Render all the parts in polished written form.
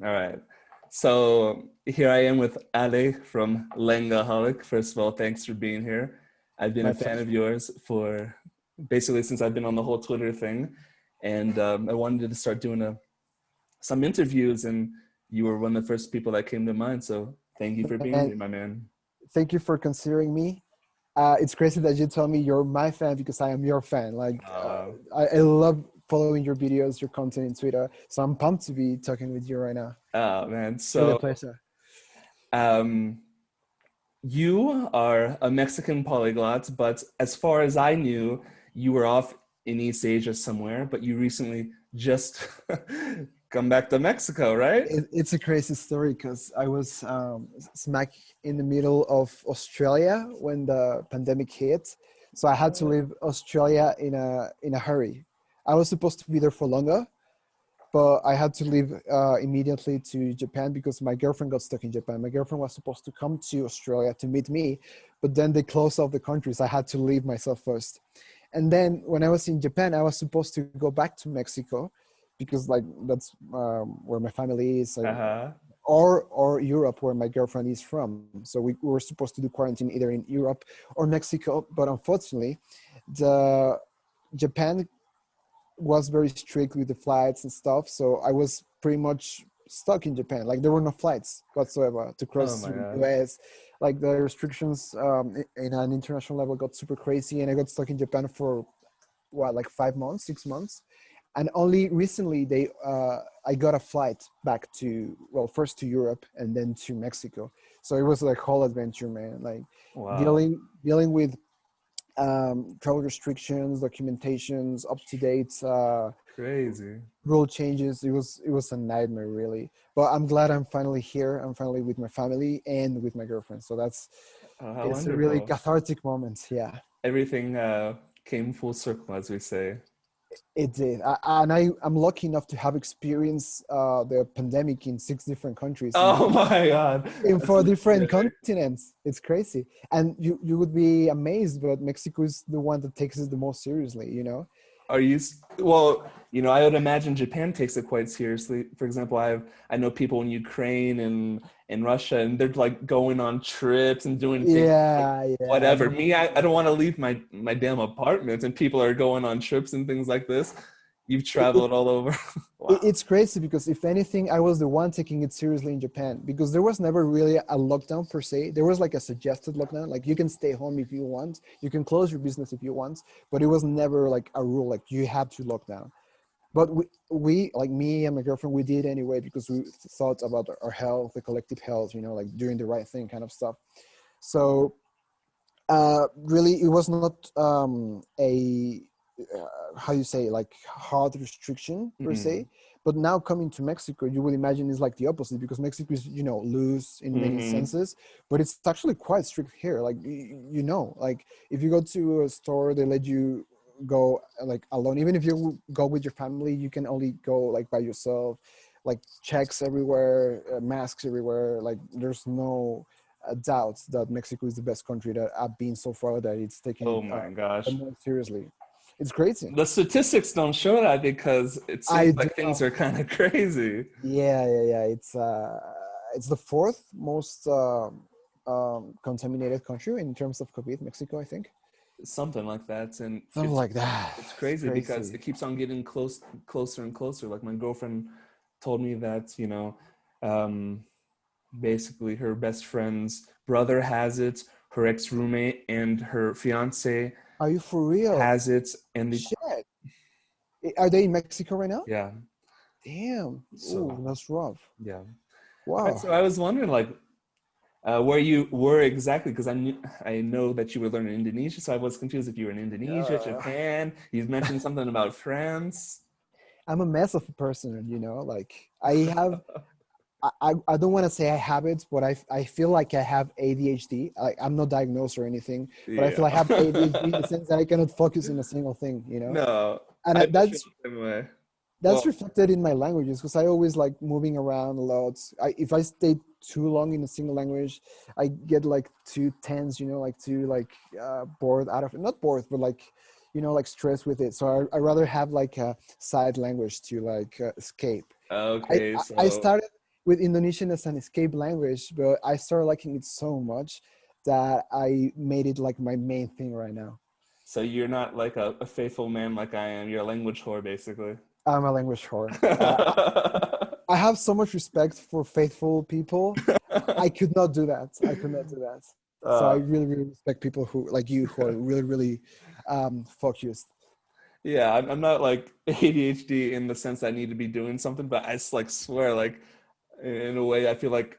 All right. So here I am with Alej from Langaholic. First of all, thanks for being here. I've been My a fan pleasure. of yours for basically since I've been on the whole Twitter thing. And I wanted to start doing some interviews, and you were one of the first people that came to mind. So thank you for being And here, my man. thank you for considering me. It's crazy that you tell me you're my fan because I am your fan. Like, Uh, I love following your videos, your content in Twitter. So I'm pumped to be talking with you right now. oh, man. Really a So pleasure. um, you are a Mexican polyglot, but as far as I knew, you were off in East Asia somewhere, but you recently just come back to Mexico, right? It's a crazy story because I was smack in the middle of Australia when the pandemic hit. So I had to leave Australia in a hurry. I was supposed to be there for longer, but I had to leave immediately to Japan because my girlfriend got stuck in Japan. My girlfriend was supposed to come to Australia to meet me, but then they closed off the countries. I had to leave myself first. And then when I was in Japan, I was supposed to go back to Mexico because like that's where my family is, Uh-huh. or Europe where my girlfriend is from. So we were supposed to do quarantine either in Europe or Mexico, but unfortunately, the Japan was very strict with the flights and stuff. So I was pretty much stuck in Japan. Like there were no flights whatsoever to Oh cross my through the God. US. Like the restrictions in an international level got super crazy, and I got stuck in Japan for what, like 5 months, 6 months. And only recently I got a flight back to, well, first to Europe and then to Mexico. So it was like whole adventure, man. Like Wow. dealing with travel restrictions, documentations, up to date Crazy. rule changes. It was a nightmare, really. But I'm glad I'm finally here. I'm finally with my family and with my girlfriend. So Oh, how it's a really wonderful. cathartic moment. Yeah, Everything came full circle, as we say. it did. I'm lucky enough to have experienced the pandemic in 6 different countries Oh my God. in That's four different legendary. continents. It's crazy, and you would be amazed, but Mexico is the one that takes it the most seriously. Are you, well, I would imagine Japan takes it quite seriously. For example, I know people in Ukraine and Russia, and they're like going on trips and doing things, like, Yeah, yeah. whatever. Me, I don't want to leave my damn apartment, and people are going on trips and things like this. You've It, it, traveled all over. Wow. it's crazy because if anything, I was the one taking it seriously in Japan because there was never really a lockdown per se. There was like a suggested lockdown, like you can stay home if you want, you can close your business if you want, but it was never like a rule, like you have to lock down. But we like me and my girlfriend, we did anyway because we thought about our health, the collective health, like doing the right thing kind of stuff. So really, it was not a how you say, like hard restriction per se. Mm-hmm. But now coming to Mexico, you would imagine is like the opposite because Mexico is loose in many Mm-hmm. senses, but it's actually quite strict here. Like like if you go to a store, they let you go like alone. Even if you go with your family, you can only go like by yourself. Like checks everywhere, masks everywhere. Like there's no doubt that Mexico is the best country that I've been so far, that it's taking it Oh my the gosh. most seriously. It's crazy. The statistics don't show that because it seems I do like things know. are kind of crazy. Yeah, yeah, yeah. It's the fourth most contaminated country in terms of COVID, Mexico, I think. Something like that. And Something like that. it's It's crazy because crazy. it keeps on getting closer and closer. Like my girlfriend told me that, um, basically her best friend's brother has it, her ex-roommate and her fiance Are you for real? has it, and Shit. Are they in Mexico right now? yeah. Damn. So Ooh, that's rough. yeah. All right, Wow. so I was wondering, like, where you were exactly, because I know that you were learning Indonesian, so I was confused if you were in Indonesia, Uh, Japan. You mentioned something about France. I'm a mess of a person, like I don't want to say I have it, but I feel like I have ADHD. I'm not diagnosed or anything, but I feel I have Yeah. ADHD in the sense that I cannot focus in a single thing. No, And I feel that's the same way. that's Well, reflected in my languages because I always like moving around a lot. If I stay too long in a single language, I get like too tense, like too like bored out of it. Not bored, but like like stress with it. So I rather have like a side language to like escape. Okay, I so started with Indonesian as an escape language, but I started liking it so much that I made it like my main thing right now. so you're not like a faithful man like I am. You're a language whore, basically. I'm a language whore. I have so much respect for faithful people. I could not do that. I could not do that. So I uh, really, really respect people who like you who are really, really focused. yeah, I'm not like ADHD in the sense I need to be doing something, but I just like swear, like in a way, I feel like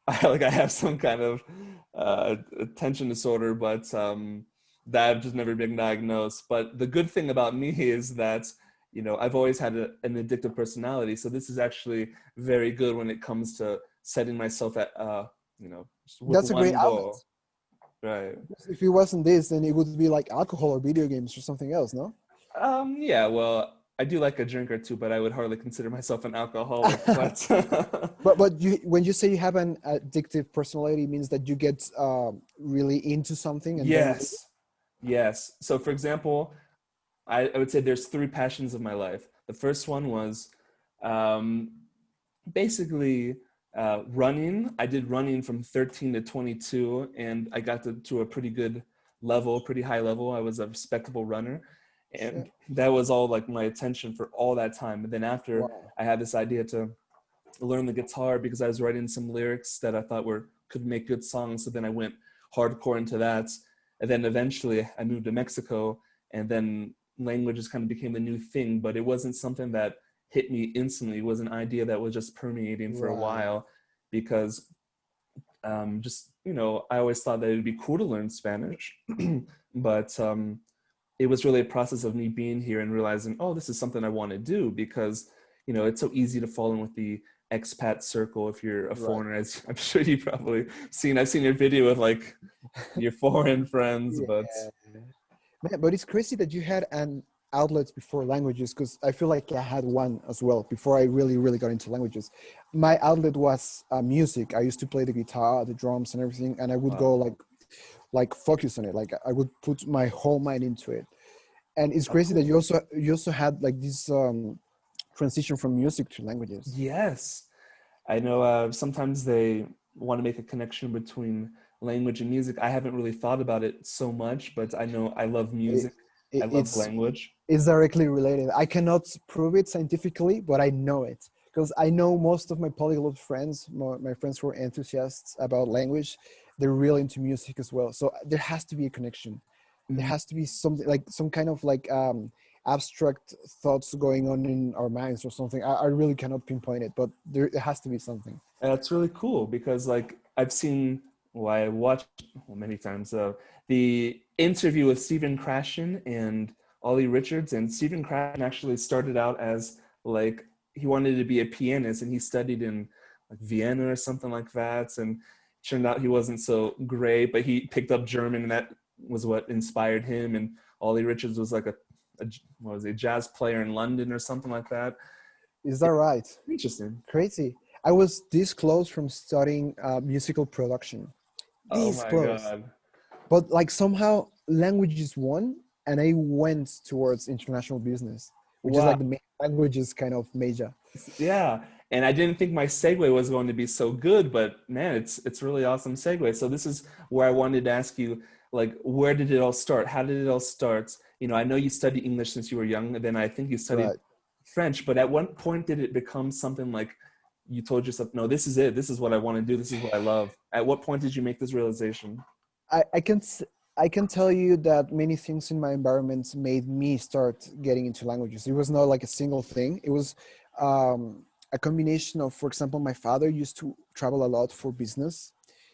I have some kind of attention disorder, but that I've just never been diagnosed. But the good thing about me is that I've always had an addictive personality, so this is actually very good when it comes to setting myself at just with That's a great one outlet. goal. Right. If it wasn't this, then it would be like alcohol or video games or something else, no? Yeah, well, I do like a drink or two, but I would hardly consider myself an alcoholic. But But when you say you have an addictive personality, it means that you get really into something and then yes, yes. So for example, I would say there's three passions of my life. The first one was um, basically running. I did running from 13 to 22, and I got to a pretty good level, pretty high level. I was a respectable runner. And shit. that was all like my attention for all that time. And then after Wow. I had this idea to learn the guitar because I was writing some lyrics that I thought could make good songs. So then I went hardcore into that. And then eventually I moved to Mexico, and then languages kind of became the new thing, but it wasn't something that hit me instantly. It was an idea that was just permeating for a Right. while because I always thought that it would be cool to learn Spanish, but it was really a process of me being here and realizing, oh, this is something I want to do because, it's so easy to fall in with the expat circle if you're a Right. foreigner, as I'm sure you've probably seen. I've seen your video with like your foreign friends, Yeah. but Man, but it's crazy that you had an outlet before languages because I feel like I had one as well before I really, really got into languages. My outlet was music. I used to play the guitar, the drums, and everything, and I would go wow. like focus on it. Like I would put my whole mind into it. And it's Oh, crazy that cool. you also had like this transition from music to languages. Yes. I know sometimes they want to make a connection between language and music. I haven't really thought about it so much, but I know I love It, music. I it, love it's language. it's directly related. I cannot prove it scientifically, but I know it because I know most of my polyglot friends, my friends who are enthusiasts about language, they're really into music as well. So there has to be a connection. There Mhm. has to be something like some kind of like abstract thoughts going on in our minds or something. I really cannot pinpoint it, but there has to be something. That's really cool because like I've seen, well, I watched many times the interview with Stephen Krashen and Ollie Richards, and Stephen Krashen actually started out as like he wanted to be a pianist and he studied in like Vienna or something like that, and turned out he wasn't so great, but he picked up German and that was what inspired him. And Ollie Richards was like a what was he, a jazz player in London or something like that. Is that right? Interesting. Crazy. I was this close from studying musical production. Oh This my close. God. But like somehow languages won and I went towards international business, which is Wow. like the main languages kind of major. Yeah. And I didn't think my segue was going to be so good, but man, it's really awesome segue. So this is where I wanted to ask you, like, where did it all start? How did it all start? I know you studied English since you were young, and then I think you studied Right. French, but at what point did it become something like you told yourself, no, this is it. This is what I want to do. This is what I love. At what point did you make this realization? I can I can tell you that many things in my environment made me start getting into languages. It was not like a single thing. It was a combination of, for example, my father used to travel a lot for business.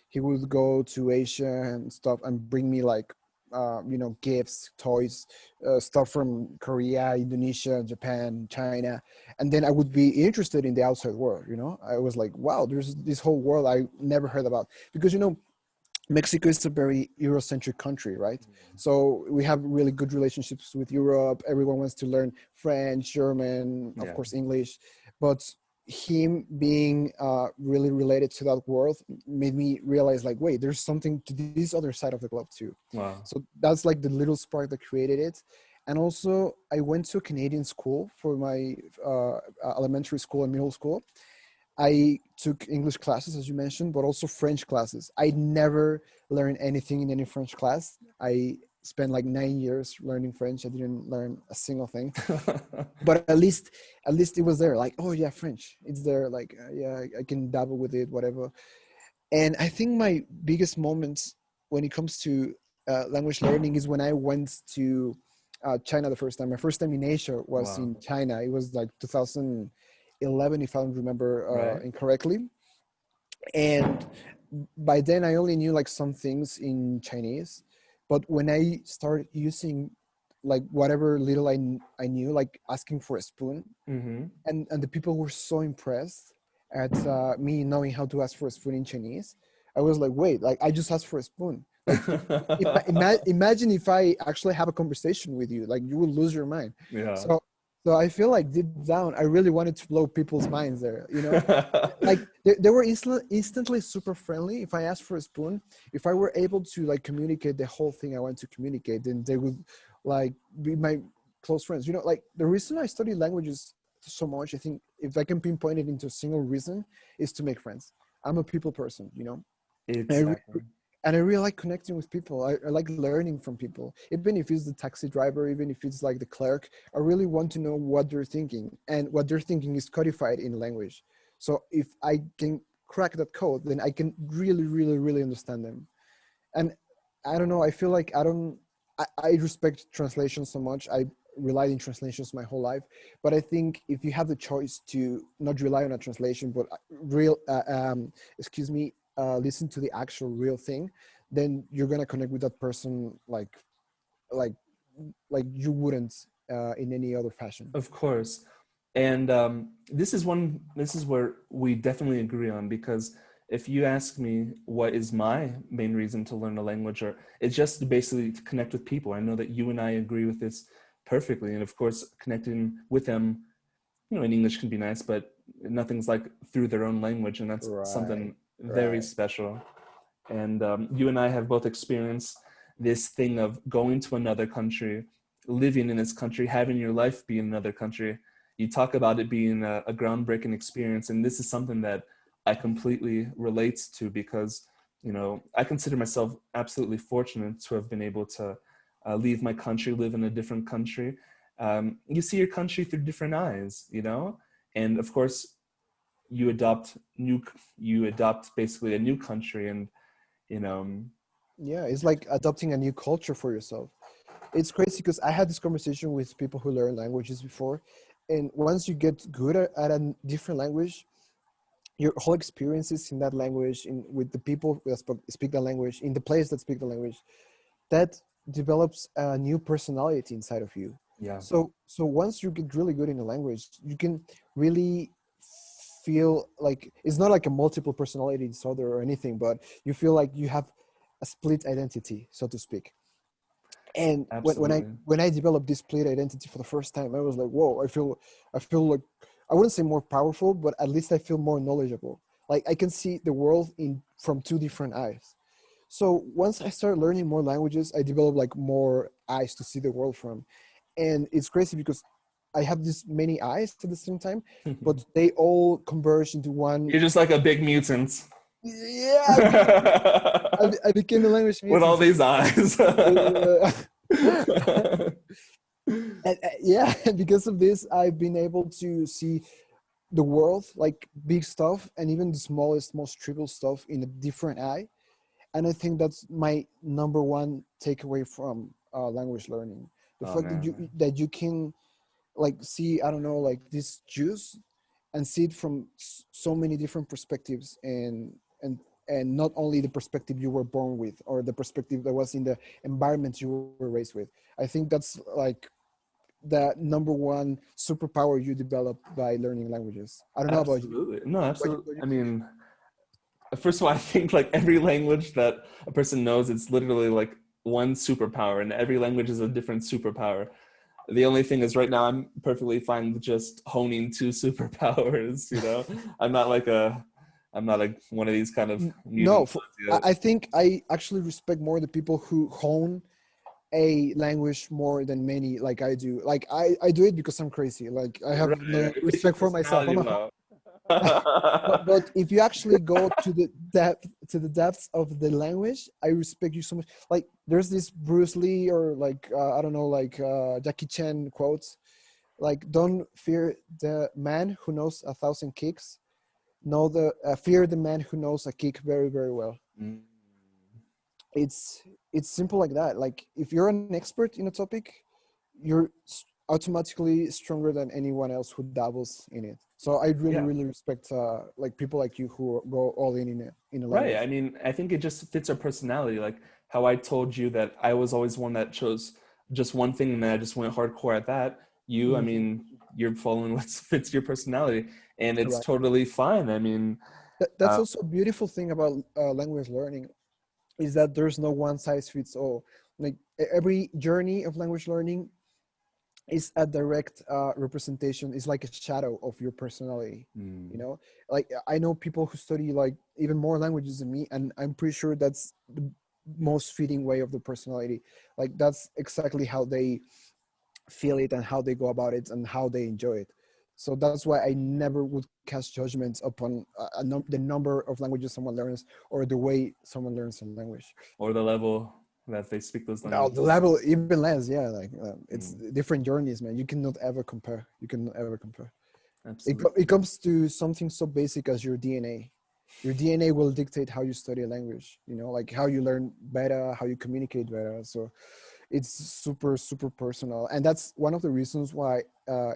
He would go to Asia and stuff and bring me like gifts, toys, stuff from Korea, Indonesia, Japan, China, and then I would be interested in the outside world. I was like, wow, there's this whole world I never heard about because Mexico is a very Eurocentric country, right? So we have really good relationships with Europe. Everyone wants to learn French, German, of Yeah. course, English. But him being really related to that world made me realize like, wait, there's something to this other side of the globe too. Wow. So that's like the little spark that created it. And also I went to a Canadian school for my elementary school and middle school. I took English classes, as you mentioned, but also French classes. I never learned anything in any French class. I spent like 9 years learning French. I didn't learn a single thing, but at least it was there. Like, oh yeah, French, it's there. Like, yeah, I can dabble with it, whatever. And I think my biggest moment when it comes to language learning is when I went to China the first time. My first time in Asia was Wow. in China. It was like 2011, if I don't remember Right. incorrectly. And by then, I only knew like some things in Chinese. But when I started using like whatever little I knew, like asking for a spoon, Mm-hmm. and the people were so impressed at me knowing how to ask for a spoon in Chinese. I was like, wait, like I just asked for a spoon. Like imagine if I actually have a conversation with you, like you will lose your mind. Yeah. So I feel like deep down, I really wanted to blow people's minds there, you know? Like they were instantly super friendly. If I asked for a spoon, if I were able to like communicate the whole thing I want to communicate, then they would like be my close friends. You know, like the reason I study languages so much, I think if I can pinpoint it into a single reason, is to make friends. I'm a people person, you know, and Exactly. I really like connecting with people. I like learning from people, even if it's the taxi driver, even if it's like the clerk. I really want to know what they're thinking, and what they're thinking is codified in language. So if I can crack that code, then I can really, really, really understand them. And I don't know, I feel like I respect translation so much. I relied in translations my whole life, but I think if you have the choice to not rely on a translation, but listen to the actual real thing, then you're gonna connect with that person like like you wouldn't in any other fashion. Of course. And this is where we definitely agree on, because if you ask me what is my main reason to learn a language, or it's just basically to connect with people. I know that you and I agree with this perfectly. And of course, connecting with them, you know, in English can be nice, but nothing's like through their own language. And that's Right, something very right. special. And you and I have both experienced this thing of going to another country, living in this country, having your life be in another country. You talk about it being a groundbreaking experience, and this is something that I completely relate to, because, you know, I consider myself absolutely fortunate to have been able to leave my country, live in a different country. You see your country through different eyes, you know, and of course, you adopt basically a new country, and you know. Yeah, it's like adopting a new culture for yourself. It's crazy because I had this conversation with people who learn languages before, and once you get good at a different language, your whole experiences in that language, in with the people that speak the language, in the place that speak the language, that develops a new personality inside of you. Yeah, So once you get really good in a language, you can really feel like it's not like a multiple personality disorder or anything, but you feel like you have a split identity, so to speak. And absolutely. when I developed this split identity for the first time, I was like, whoa, I feel like, I wouldn't say more powerful, but at least I feel more knowledgeable. Like I can see the world in from two different eyes. So once I started learning more languages, I developed like more eyes to see the world from. And it's crazy because I have this many eyes at the same time, but they all converge into one. You're just like a big mutant. Yeah, I became a language With all mutant. these eyes. Uh, and, yeah, because of this, I've been able to see the world, like big stuff, and even the smallest, most trivial stuff in a different eye. And I think that's my number one takeaway from language learning: the Oh fact man. that you can like see, I don't know, like this juice, and see it from so many different perspectives, and not only the perspective you were born with or the perspective that was in the environment you were raised with. I think that's like the number one superpower you develop by learning languages. I don't know about you. Absolutely. No, absolutely. What you I think? mean, first of all, I think like every language that a person knows, it's literally like one superpower, and every language is a different superpower. The only thing is right now I'm perfectly fine with just honing two superpowers, you know? I'm not like one of these kind of No, mutants I yet. I think I actually respect more the people who hone a language more than many like I do. Like I do it because I'm crazy. Like I have Right, no right. It fits your respect for myself. personality I'm a well. but if you actually go to the depths of the language, I respect you so much. Like there's this Bruce Lee or like I don't know, like Jackie Chan quotes, like don't fear the man who knows 1,000 kicks, know the fear the man who knows a kick very very well. Mm. it's it's simple like that. Like if you're an expert in a topic, you're automatically stronger than anyone else who dabbles in it. So I really Yeah. really respect like people like you who go all in a Right. language. I mean, I think it just fits our personality. Like how I told you that I was always one that chose just one thing and then I just went hardcore at that. You, I Mhm. mean, you're following what fits your personality and it's Right. totally fine. I mean, That's uh, also a beautiful thing about language learning, is that there's no one size fits all. Like every journey of language learning is a direct representation, is like a shadow of your personality, you mm, know. Like I know people who study like even more languages than me, and I'm pretty sure that's the most fitting way of the personality. Like that's exactly how they feel it and how they go about it and how they enjoy it. So that's why I never would cast judgments upon the number of languages someone learns or the way someone learns a language. or the level that they speak those Now the languages. level even less, yeah. Like it's Mm, different journeys, man. You cannot ever compare. You cannot ever compare. It absolutely. comes to something so basic as your DNA. Your DNA will dictate how you study a language. You know, like how you learn better, how you communicate better. So it's super super personal, and that's one of the reasons why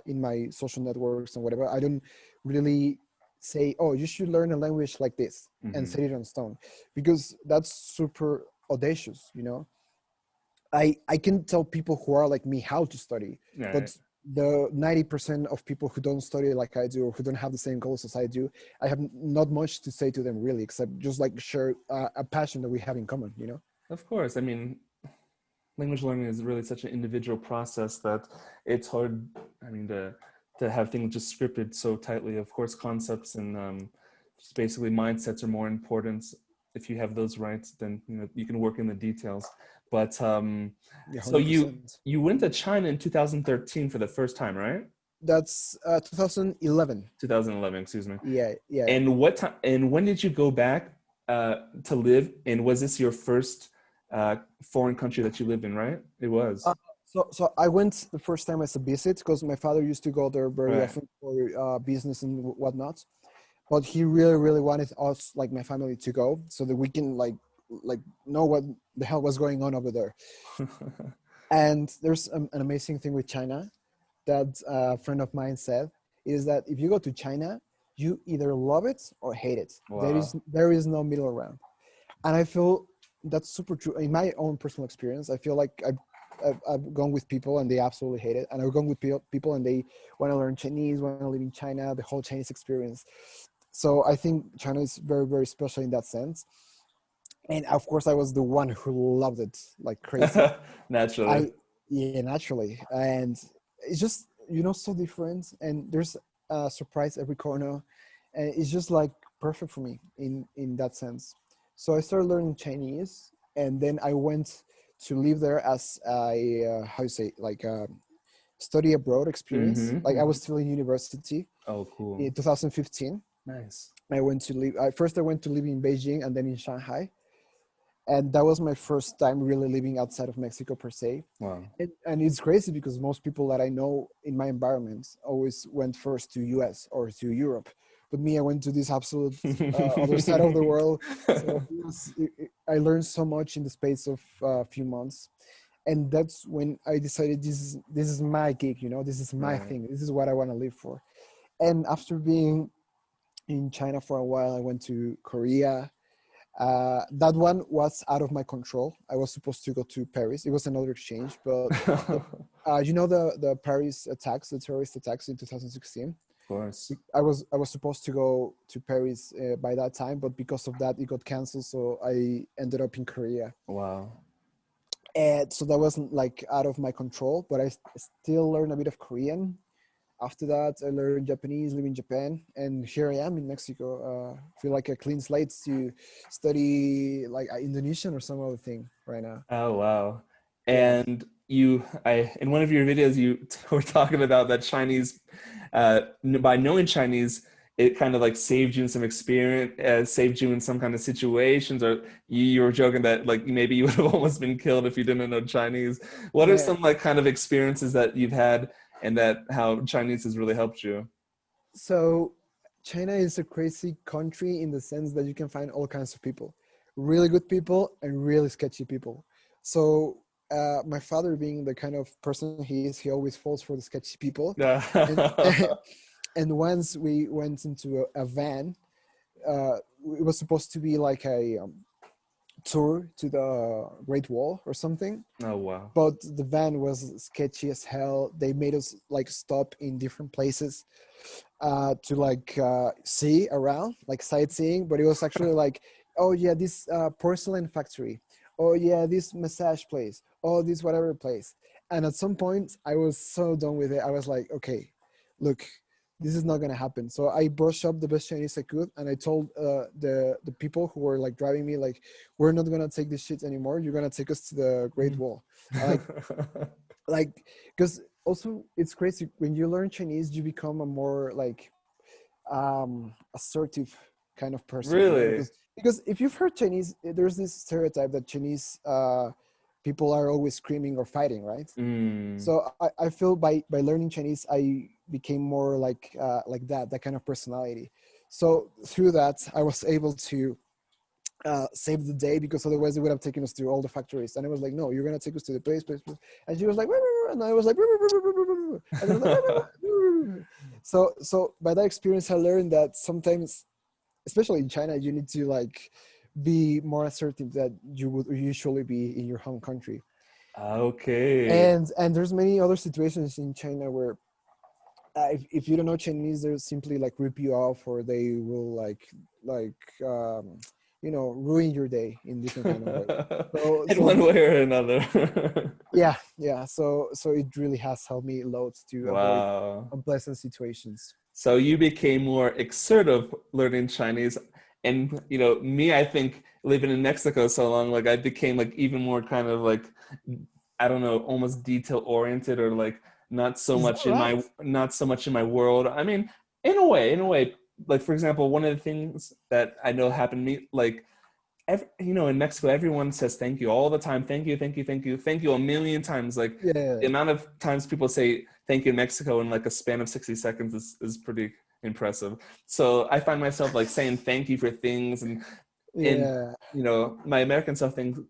in my social networks and whatever I don't really say, oh, you should learn a language like this and Hmm. set it on stone, because that's super audacious, you know. I can tell people who are like me how to study, Right. but the 90% of people who don't study like I do or who don't have the same goals as I do, I have not much to say to them really, except just like share a passion that we have in common, you know. Of course. I mean, language learning is really such an individual process that it's hard, I mean, to have things just scripted so tightly. Of course, concepts and just basically mindsets are more important. If you have those rights, then you know you can work in the details. But Yeah, so you 100%. you went to China in 2013 for the first time, right? That's 2011. 2011, excuse me. Yeah, yeah, yeah. And what time? And when did you go back to live? And was this your first foreign country that you lived in? Right? It Uh, was. so I went the first time as a visit because my father used to go there very Right. often for business and whatnot. But he really, really wanted us, like my family, to go so that we can like know what the hell was going on over there. And there's an amazing thing with China that a friend of mine said, is that if you go to China, you either love it or hate it. Wow. There is no middle ground. And I feel that's super true. In my own personal experience, I feel like I've gone with people and they absolutely hate it, and I've gone with people and they want to learn Chinese, want to live in China, the whole Chinese experience. So I think China is very very special in that sense. And of course, I was the one who loved it like crazy. Naturally. I Yeah, naturally, and it's just, you know, so different, and there's a surprise every corner, and it's just like perfect for me in that sense. So I started learning Chinese, and then I went to live there as a how you say, like a study abroad experience. Mm-hmm, Like I mm-hmm. was still in university Oh, in cool. 2015. Nice. I went to live. First, I went to live in Beijing and then in Shanghai, and that was my first time really living outside of Mexico per se. Wow. And it's crazy because most people that I know in my environment always went first to US or to Europe, but me, I went to this absolute other side of the world. So I learned so much in the space of a few months, and that's when I decided this is my gig, you know, this is my Right. thing, this is what I want to live for. And after being in China for a while, I went to Korea. That one was out of my control. I was supposed to go to Paris. It was another exchange, but the, Of you know, the Paris attacks, the terrorist attacks in 2016. course. I was supposed to go to Paris by that time, but because of that, it got canceled. So I ended up in Korea, Wow. And so that wasn't like out of my control, but I still learned a bit of Korean. After that, I learned Japanese, live in Japan, and here I am in Mexico. Feel like a clean slate to study like Indonesian or some other thing right now. Oh, wow. Yeah. And in one of your videos, you were talking about that Chinese, by knowing Chinese, it kind of like saved you in some experience, saved you in some kind of situations, or you were joking that like maybe you would have almost been killed if you didn't know Chinese. What are Yeah. some like kind of experiences that you've had and that how Chinese has really helped you? So China is a crazy country in the sense that you can find all kinds of people, really good people and really sketchy people. So my father being the kind of person he is, he always falls for the sketchy people. And, and once we went into a van, it was supposed to be like a tour to the Great Wall or something. Oh, wow. But the van was sketchy as hell. They made us like stop in different places to like see around, like sightseeing. But it was actually like, oh yeah, this porcelain factory. Oh yeah, this massage place. Oh, this whatever place. And at some point, I was so done with it. I was like, okay, look, this is not gonna happen. So I brushed up the best Chinese I could, and I told the people who were like driving me, like, we're not gonna take this shit anymore. You're gonna take us to the Great Wall. I like because also it's crazy when you learn Chinese, you become a more like assertive kind of person, you know, Really? because if you've heard Chinese, there's this stereotype that Chinese people are always screaming or fighting, right? Mm. So I feel by learning Chinese, I became more like that kind of personality. So through that, I was able to save the day, because otherwise they would have taken us to all the factories. And I was like, no, you're gonna take us to the place. And she was like, and I was like, and I was like, so by that experience, I learned that sometimes, especially in China, you need to like be more assertive than you would usually be in your home country. Okay. And there's many other situations in China where if you don't know Chinese, they'll simply like rip you off, or they will like ruin your day in different kind of ways. So In so one way or another. yeah. So it really has helped me loads to avoid Wow. unpleasant situations. So you became more assertive learning Chinese. And me, I think living in Mexico so long, like I became like even more kind of like, I don't know, almost detail oriented, or like not so Is that much right? in my world. I mean, in a way, like for example, one of the things that I know happened to me, like in Mexico, everyone says thank you all the time. Thank you, thank you, thank you, thank you a million times. Like the Yeah. amount of times people say thank you in Mexico in like a span of 60 seconds is pretty impressive. So I find myself like saying thank you for things, and Yeah. my American self thinks,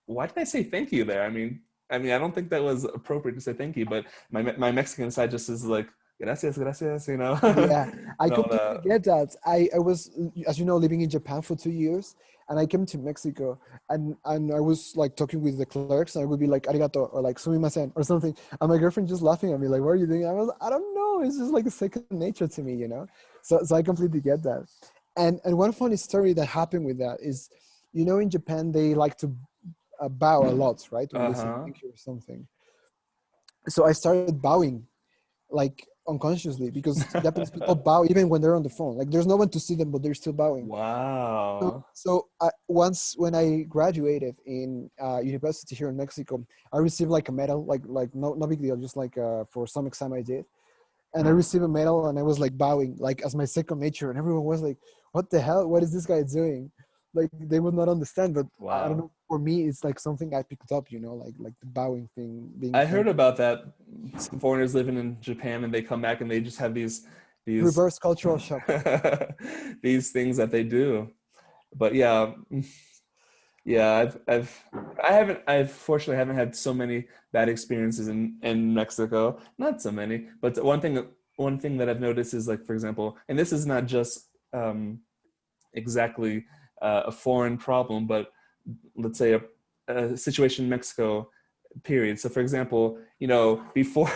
why did I say thank you there? I mean, I don't think that was appropriate to say thank you, but my Mexican side just is like gracias, gracias, Yeah, I and all completely that. get that. I was, as you know, living in Japan for 2 years, and I came to Mexico, and I was like talking with the clerks, and I would be like arigato or like sumimasen or something, and my girlfriend just laughing at me like, "What are you doing?" I don't know. It's just like a second nature to me, you know. So I completely get that. And one funny story that happened with that is, in Japan they like to bow a lot, right, when they say Uh-huh. thank you or something. So I started bowing like unconsciously, because Japanese people bow even when they're on the phone. Like there's no one to see them, but they're still bowing. So, Wow. so once when I graduated in university here in Mexico, I received like a medal, like no big deal, just like for some exam I did, and I received a medal, and I was like bowing like as my second nature, and everyone was like, "What the hell? What is this guy doing?" Like they would not understand, but I don't Wow. know. For me, it's like something I picked up, like the bowing thing, being I heard thankful. about that. Some foreigners living in Japan, and they come back and they just have these Reverse cultural shock. these things that they do. But yeah, yeah, I've fortunately haven't had so many bad experiences in Mexico. Not so many, but one thing that I've noticed is, like, for example, and this is not just exactly a foreign problem, but let's say a situation in Mexico, period. So for example, before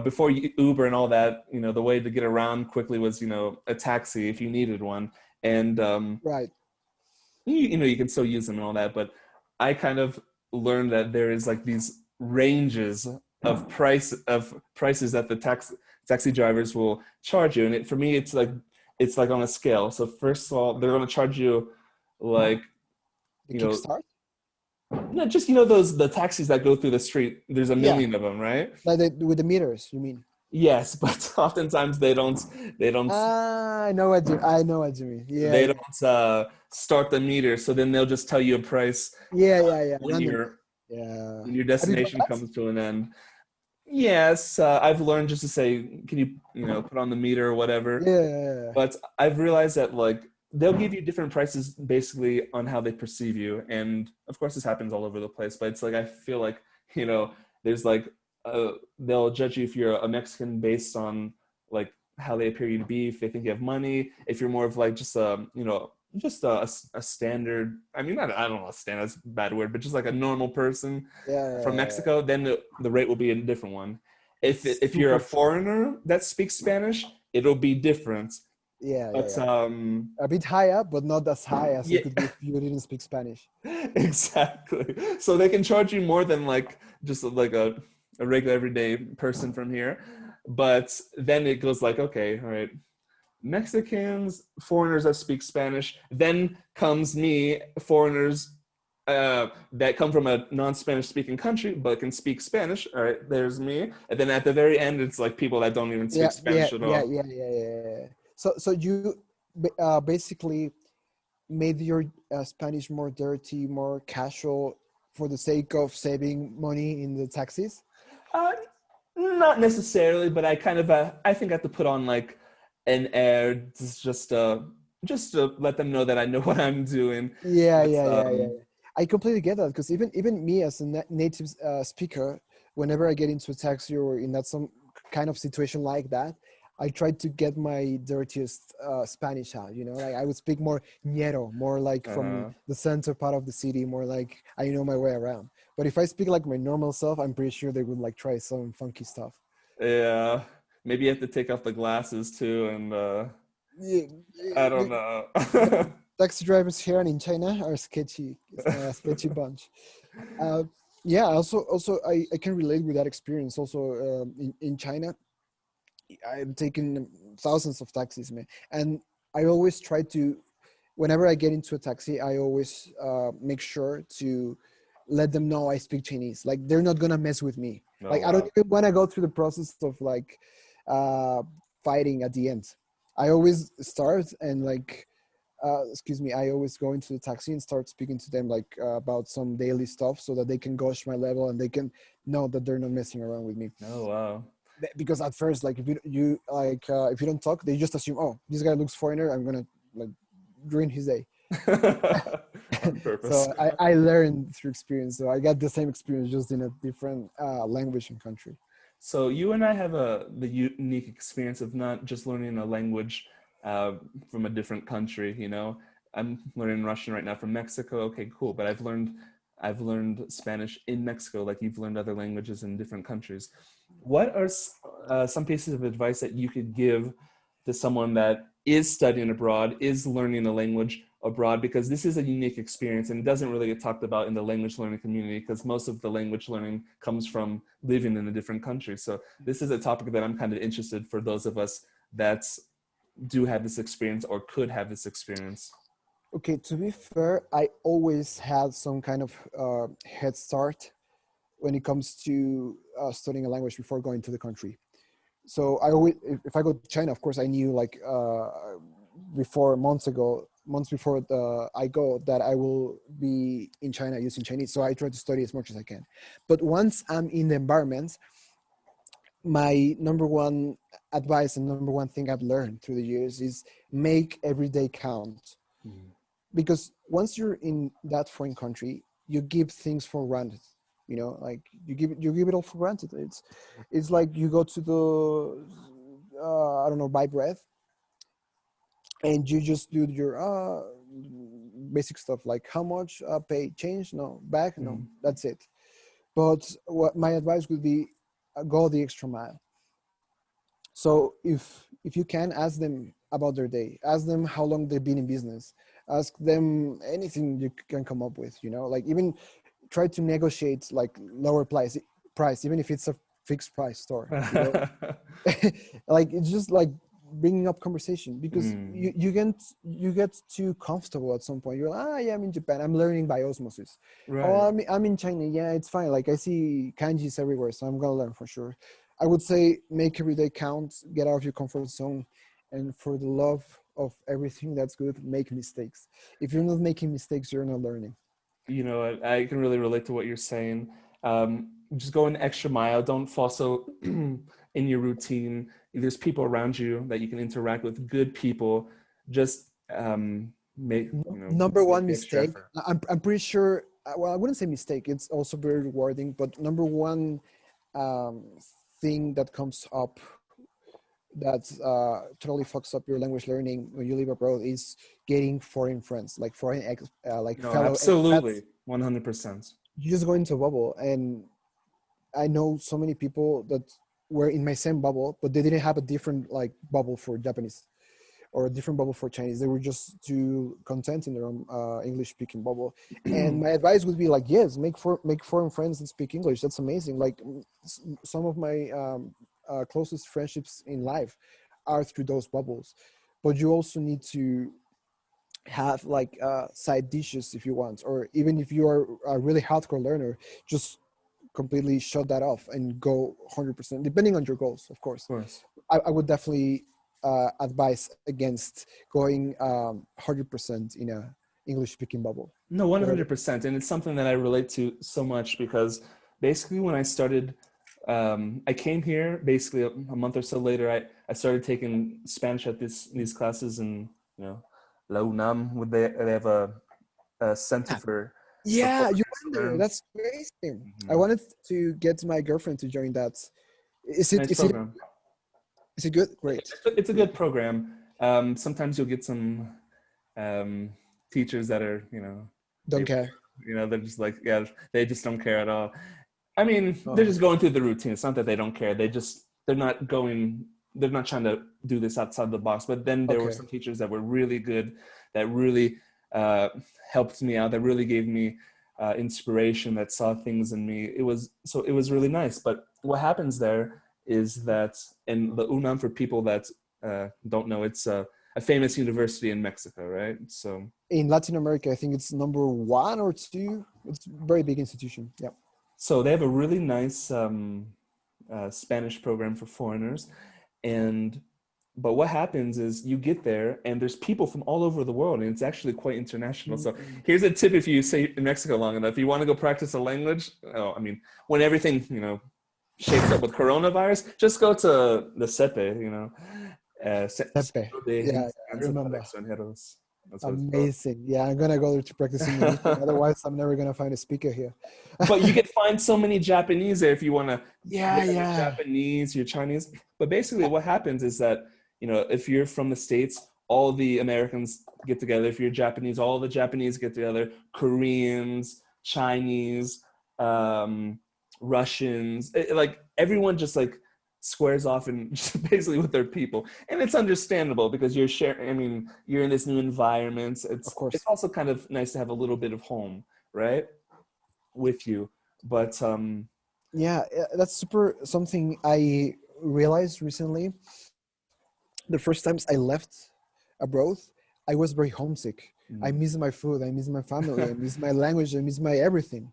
before Uber and all that, the way to get around quickly was a taxi if you needed one. And Right. you can still use them and all that, but I kind of learned that there is like these ranges of prices that the taxi drivers will charge you, and for me it's like on a scale. So first of all, they're going to charge you like, The you know, kickstart? not just, you know, those the taxis that go through the street. There's a Yeah, million of them, right? like with the meters, you mean? Yes, but oftentimes they don't Ah, I know what you mean. Yeah, they yeah, don't start the meter. So then they'll just tell you a price yeah. when Randomly. your Yeah. Have you done destination that? comes to an end. Yes, I've learned just to say, can you, you know, put on the meter or whatever. Yeah. But I've realized that like they'll give you different prices basically on how they perceive you, and of course this happens all over the place. But it's like I feel like, you know, there's like they'll judge you if you're a Mexican based on like how they appear you to be, if they think you have money, if you're more of like just a, you know, just a standard. I mean, I don't know, standard, that's a bad word, but just like a normal person from Yeah. Mexico, then the rate will be a different one. It's If you're a super true. foreigner that speaks Spanish, it'll be different. But Yeah. A bit higher, but not as high as it yeah, could be if you didn't speak Spanish. exactly. So they can charge you more than like just like a regular everyday person from here. But then it goes like, okay, all right, Mexicans, foreigners that speak Spanish. Then comes me, foreigners that come from a non-Spanish speaking country but can speak Spanish. All right, there's me. And then at the very end, it's like people that don't even speak Spanish at all. Yeah. So you basically made your Spanish more dirty, more casual for the sake of saving money in the taxis? Uh, Not necessarily, but I kind of I think I have to put on like an air, just to let them know that I know what I'm doing. But Yeah. I completely get that because even me as a native speaker, whenever I get into a taxi or in that some kind of situation like that, I try to get my dirtiest Spanish out. You know, like I would speak more ñero, more like from uh, the center part of the city, more like I know my way around. But if I speak like my normal self, I'm pretty sure they would like try some funky stuff. yeah, maybe you have to take off the glasses too, and Yeah, I don't the know. taxi drivers here and in China are sketchy, sketchy bunch. Uh, yeah, also I can relate with that experience. Also, in China, I've taken thousands of taxis, man, and I always try to, whenever I get into a taxi, I always make sure to let them know I speak Chinese. Like they're not gonna mess with me. Oh Like I don't wow. even want to go through the process of like uh, fighting at the end. I always start and like excuse me, I always go into the taxi and start speaking to them like about some daily stuff so that they can gauge my level and they can know that they're not messing around with me. Oh wow. Because at first, like if you like if you don't talk, they just assume, oh, this guy looks foreigner, I'm gonna like ruin his day. On purpose. So I learned through experience. So I got the same experience just in a different language and country. So you and I have the unique experience of not just learning a language uh, from a different country. You know, I'm learning Russian right now from Mexico. Okay, cool. But I've learned Spanish in Mexico, like you've learned other languages in different countries. What are some pieces of advice that you could give to someone that is studying abroad, is learning a language abroad? Because this is a unique experience and it doesn't really get talked about in the language learning community because most of the language learning comes from living in a different country. So this is a topic that I'm kind of interested for those of us that do have this experience or could have this experience. Okay, to be fair, I always had some kind of head start when it comes to studying a language before going to the country. So I always, if I go to China, of course, I knew like before months before I go, that I will be in China using Chinese. So I try to study as much as I can. But once I'm in the environment, my number one advice and number one thing I've learned through the years is make every day count. Mm. Because once you're in that foreign country, you give things for granted. You know, like you give it all for granted. It's like you go to the I don't know, buy bread, and you just do your basic stuff like how much pay, change, no, back, no, Mm. that's it. But what my advice would be, go the extra mile. So if you can, ask them about their day, ask them how long they've been in business, ask them anything you can come up with. You know, like even try to negotiate like lower price, even if it's a fixed price store, you know. Like it's just like bringing up conversation, because you get too comfortable at some point. You're like, yeah, I'm in Japan, I'm learning by osmosis. Oh, Right. I'm in China, yeah, it's fine, like I see kanjis everywhere, so I'm gonna learn for sure. I would say make every day count, get out of your comfort zone, and for the love of everything that's good, make mistakes. If you're not making mistakes, you're not learning. You know, I can really relate to what you're saying. Just go an extra mile. Don't fall so in your routine. There's people around you that you can interact with, good people. Just make, you know, Number make one the extra mistake, effort. I'm pretty sure, well, I wouldn't say mistake, it's also very rewarding, but number one um, thing that comes up that totally fucks up your language learning when you live abroad is getting foreign friends, like like No, fellow expats. absolutely. 100%. You just go into a bubble, and I know so many people that were in my same bubble, but they didn't have a different like bubble for Japanese or a different bubble for Chinese. They were just too content in their own English speaking bubble. And my advice would be like, yes, make foreign friends and speak English. That's amazing. Like some of my closest friendships in life are through those bubbles. But you also need to have like side dishes if you want, or even if you are a really hardcore learner, just completely shut that off and go 100%, depending on your goals, of course. Of course. I would definitely advise against going 100% in a English speaking bubble. No, Whatever. 100%. And it's something that I relate to so much because basically when I started, I came here basically a month or so later, I started taking Spanish at these classes in, you know, La UNAM, would they have a center for Yeah, you foreigners to went there. learn. That's crazy. I Mhm. wanted to get my girlfriend to join that. Is it Nice is it program. is it good? Great. It's a good program. Sometimes you'll get some um, teachers that are, you know, Don't they, care. you know, they're just like, yeah, they just don't care at all. I mean, they're Oh, just going through the routine. It's not that they don't care. They're not trying to do this outside the box. But then there were okay. some teachers that were really good, that really uh, helped me out, that really gave me inspiration, that saw things in me. It was really nice. But what happens there is that, and the UNAM, for people that don't know, it's a famous university in Mexico, right? So In Latin America, I think it's number one or two. It's a very big institution. Yeah. they have a really nice Spanish program for foreigners, and but what happens is you get there and there's people from all over the world, and it's actually quite international. So Mm. here's a tip: if you stay in Mexico long enough, you want to go practice a language. Oh, I mean, when everything, you know, shakes up with coronavirus, just go to the Cepe, you know, Cepe. Centro de Yeah, I Enseñanza para remember. Extranjeros. That's what it's called. Amazing. Yeah, I'm gonna go there to practice Indonesian. Otherwise, I'm never gonna find a speaker here. But you can find so many Japanese there if you want to Yeah, learn your yeah. Japanese, your Chinese. But basically, what happens is that, you know, if you're from the States, all the Americans get together. If you're Japanese, all the Japanese get together. Koreans, Chinese, Russians, like everyone just like squares off and just basically with their people, and it's understandable because you're sharing. I mean, you're in this new environment. Of It's course. also kind of nice to have a little bit of home, right, with you. But Yeah, that's super something I realized recently. The first times I left abroad, I was very homesick. I mm, miss my food, I miss my family, I miss my language, I miss my everything.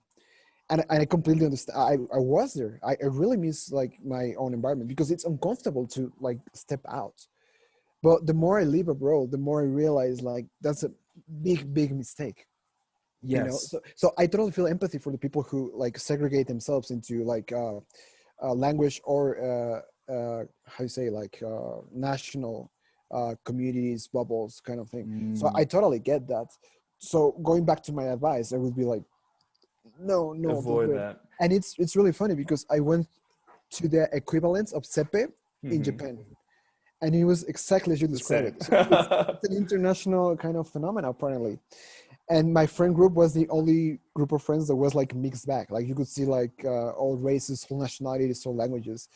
And I completely understand. I was there. I really miss like my own environment because it's uncomfortable to like step out. But the more I live abroad, the more I realize like that's a big mistake. You know, yes, so I totally feel empathy for the people who like segregate themselves into like language or how you say like national communities bubbles kind of thing. So I mm, totally get that. So going back to my advice, I would be like, no, don't avoid do it. that. And it's really funny because I went to the equivalent of Cepe in Hmm. Japan, and it was exactly as you The described same. it. So it's an international kind of phenomenon apparently. And my friend group was the only group of friends that was like mixed bag. Like you could see like all races, all nationalities, all languages,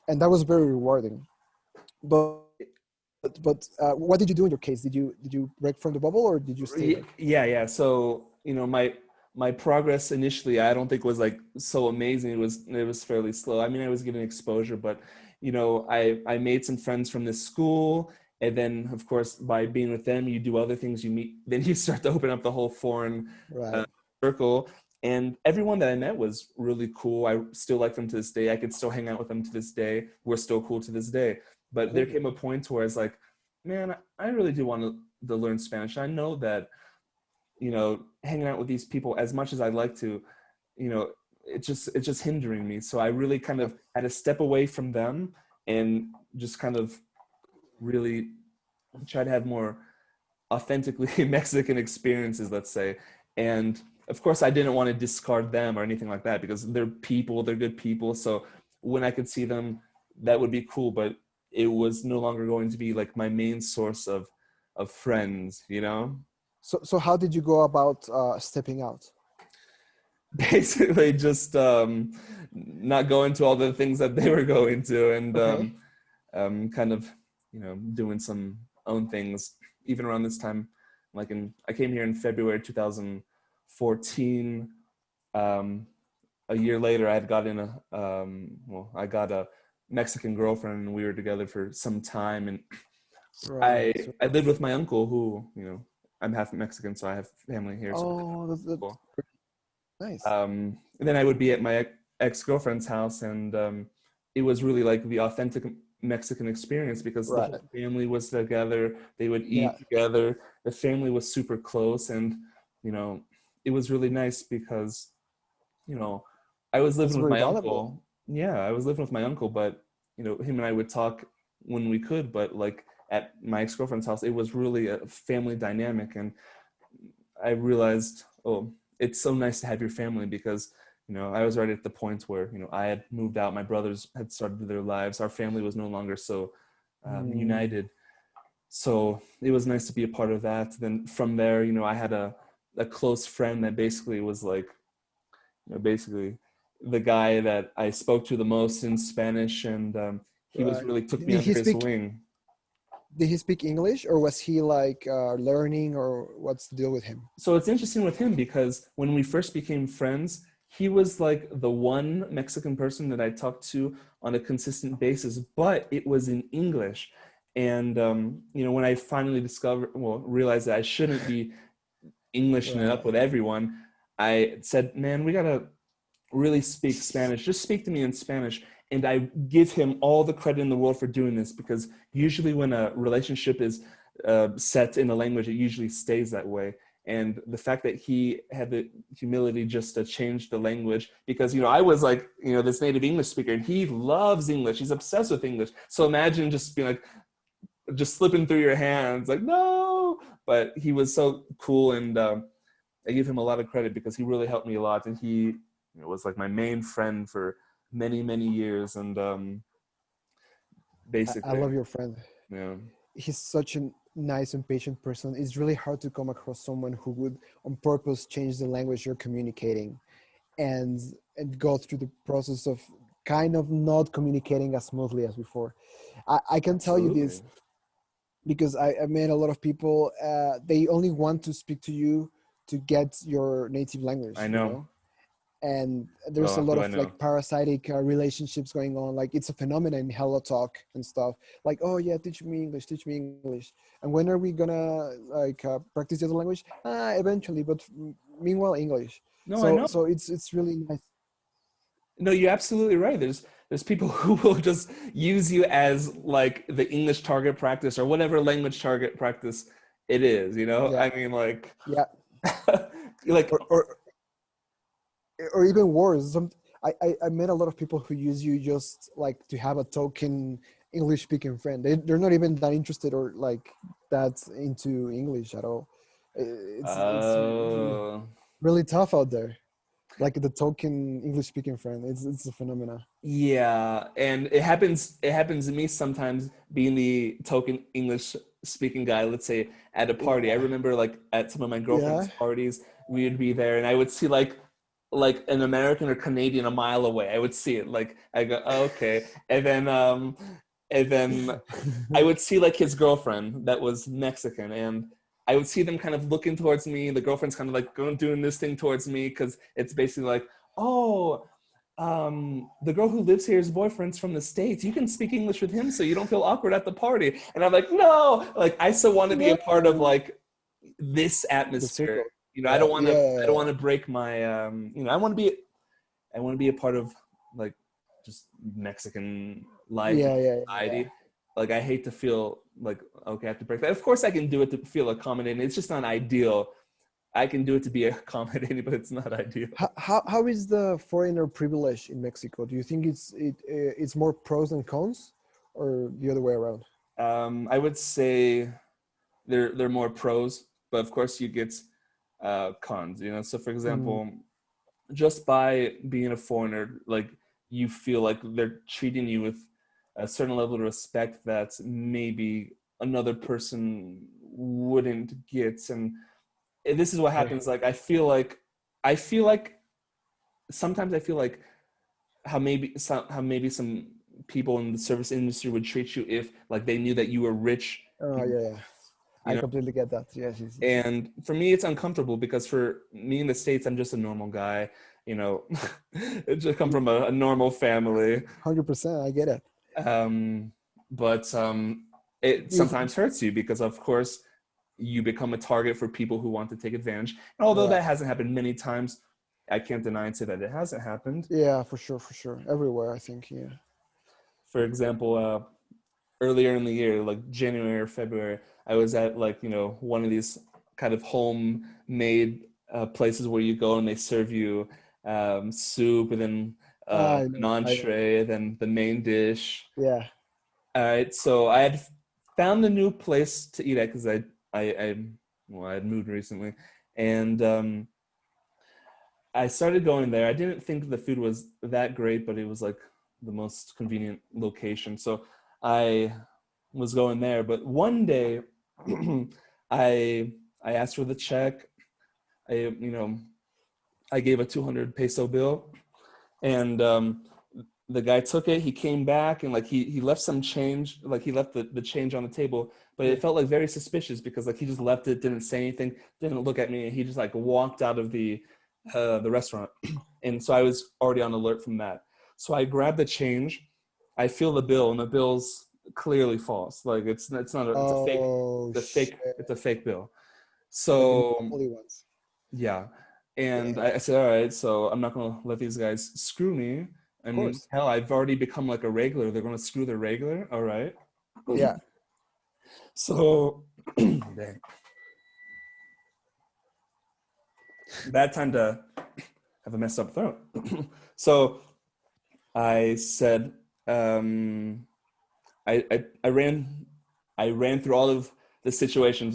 and that was very rewarding. But what did you do in your case? Did you break from the bubble or did you stay there? Yeah, yeah. So you know, my progress initially, I don't think was like so amazing. It was fairly slow. I mean, I was getting exposure, but you know, I made some friends from this school, and then of course by being with them, you do other things. You meet, then you start to open up the whole foreign Right. circle. And everyone that I met was really cool. I still like them to this day. I could still hang out with them to this day. We're still cool to this day. But there came a point where I was like, man, I really do want to learn Spanish. I know that, you know, hanging out with these people as much as I'd like to, you know, it's just hindering me. So I really kind of had to step away from them and just kind of really try to have more authentically Mexican experiences, let's say. And of course, I didn't want to discard them or anything like that, because they're people, they're good people. So when I could see them, that would be cool. But it was no longer going to be like my main source of friends, you know? So how did you go about stepping out? Basically just not going to all the things that they were going to, and Okay. kind of, you know, doing some own things. Even around this time, I came here in February 2014. A year later, I had gotten I got a Mexican girlfriend, and we were together for some time. And Right. I lived with my uncle, who, you know, I'm half Mexican, so I have family here. So Oh, that's cool. nice. And then I would be at my ex-girlfriend's house, and it was really like the authentic Mexican experience, because the Right. whole family was together. They would Yeah. eat together. The family was super close, and you know, it was really nice because, you know, I was That's living with very my valuable. uncle. Yeah, I was living with my uncle, but you know, him and I would talk when we could. But like at my ex-girlfriend's house, it was really a family dynamic, and I realized, oh, it's so nice to have your family, because, you know, I was right at the point where, you know, I had moved out, my brothers had started their lives, our family was no longer so Mm, united. So it was nice to be a part of that. Then from there, you know, I had a close friend that basically was like, you know, basically the guy that I spoke to the most in Spanish, and he was right. really took me Did under he his speak? wing. Did he speak English, or was he like learning, or what's the deal with him? So it's interesting with him, because when we first became friends, he was like the one Mexican person that I talked to on a consistent basis, but it was in English. And you know, when I finally realized that I shouldn't be Englishing it up Right. with everyone, I said, "Man, we gotta really speak Spanish. Just speak to me in Spanish." And I give him all the credit in the world for doing this, because usually when a relationship is set in a language, it usually stays that way. And the fact that he had the humility just to change the language, because, you know, I was like, you know, this native English speaker, and he loves English. He's obsessed with English. So imagine just being like, just slipping through your hands, like, no. But he was so cool, and I give him a lot of credit, because he really helped me a lot. And he, you know, was like my main friend for many, many years. And I basically, love your friend. you know, He's such a nice and patient person. It's really hard to come across someone who would on purpose change the language you're communicating, and go through the process of kind of not communicating as smoothly as before. I can tell you absolutely. this because I met a lot of people. They only want to speak to you to get your native I language, you know. know. And there's a Oh, lot do I of know? like parasitic relationships going on. Like it's a phenomenon in hello talk and stuff. Like, oh yeah, teach me English, teach me English. And when are we gonna like practice the other language? Eventually, but meanwhile English. No, I So know. it's really nice. No, you're absolutely right. There's people who will just use you as like the English target practice, or whatever language target practice it is. You know, Yeah, I mean, like, yeah. like, Or or even worse. I met a lot of people who use you just like to have a token English speaking friend. They're not even that interested or like that into English at all. It's oh. really tough out there. Like the token English speaking friend. It's a phenomena. Yeah, and it happens to me sometimes, being the token English speaking guy, let's say at a party. I Yeah. remember like at some of my Yeah. girlfriend's parties, we would be there, and I would see like an American or Canadian a mile away. I would see it. Like I go, oh, okay. And then I would see like his girlfriend that was Mexican, and I would see them kind of looking towards me. The girlfriend's kind of like doing this thing towards me because it's basically like, oh, the girl who lives here, his boyfriend's from the States. You can speak English with him so you don't feel awkward at the party. And I'm like, no, like I still want to be a part of like this The circle. atmosphere. You know, I Yeah, don't want to, I don't want to break my, you know, I want to be a part of like just Mexican life and yeah. society. Like I hate to feel like, okay, I have to break that. Of course I can do it to feel accommodating. It's just not ideal. I can do it to be accommodating, but it's not ideal. How is the foreigner privilege in Mexico? Do you think it's more pros than cons, or the other way around? I would say they're more pros, but of course you get cons. You know, so for example, just by being a foreigner, like you feel like they're treating you with a certain level of respect that maybe another person wouldn't get, and this is what Okay. happens. Like I feel like sometimes I feel like how maybe some people in the service industry would treat you if like they knew that you were rich, Oh yeah. you I know. completely get that. Yes. And for me, it's uncomfortable because for me in the States, I'm just a normal guy, you know. I just come from a normal family. 100%. I get it. Um, but it If sometimes hurts you because, of course, you become a target for people who want to take advantage. And although Right. that hasn't happened many times, I can't deny and say that it hasn't happened. Yeah, for sure. Everywhere, I think. Yeah. For example, earlier in the year, like January or February, I was at like, you know, one of these kind of homemade places where you go and they serve you soup and then I an know. I know. entree, then the main dish. Yeah. All right, so I had found a new place to eat at because I had moved recently, and I started going there. I didn't think the food was that great, but it was like the most convenient location. So I was going there. But one day, I I asked for the check. I gave a 200 peso bill, and the guy took it. He came back and like he left some change. Like he left the change on the table, but Yeah. it felt like very suspicious because like he just left it, didn't say anything, didn't look at me, and he just like walked out of the restaurant. And so I was already on alert from that. So I grabbed the change. I feel the bill, and the bill's clearly false. Like it's not a, Oh shit! it's a fake bill. Like the So monopoly ones. yeah. And Yeah. I said, all right, so I'm not gonna let these guys screw me. I Of mean, course. hell, I've already become like a regular. They're gonna screw the regular. All right. Yeah. So dang. Bad time to have a messed up throat. So I said, I ran through all of the situations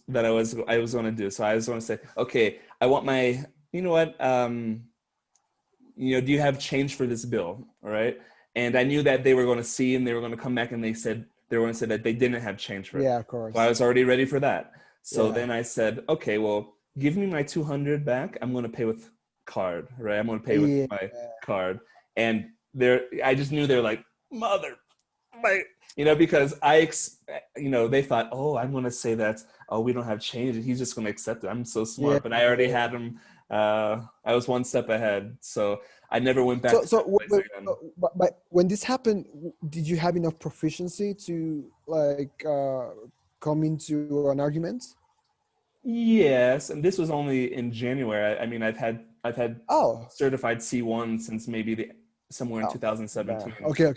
that I was going to do. So I was going to say, okay, I want my, you know what, do you have change for this bill? All right. And I knew that they were going to see and they were going to come back and they were going to say that they didn't have change for it. Yeah. Of So I course. was already ready for that. So Yeah. then I said, okay, well, give me my 200 back. I'm going to pay with card, right? I'm going to pay with Yeah. my card. And I just knew they're like, mother, my, because they thought, oh, I'm going to say that, oh, we don't have change. He's just going to accept it. I'm so Yeah. smart. But I already had him. I was one step ahead. So I never went back to that place again. But when this happened, did you have enough proficiency to like come into an argument? Yes, and this was only in January. I mean, I've had Oh. certified C1 since maybe somewhere in Oh. Yeah. 2017. Okay.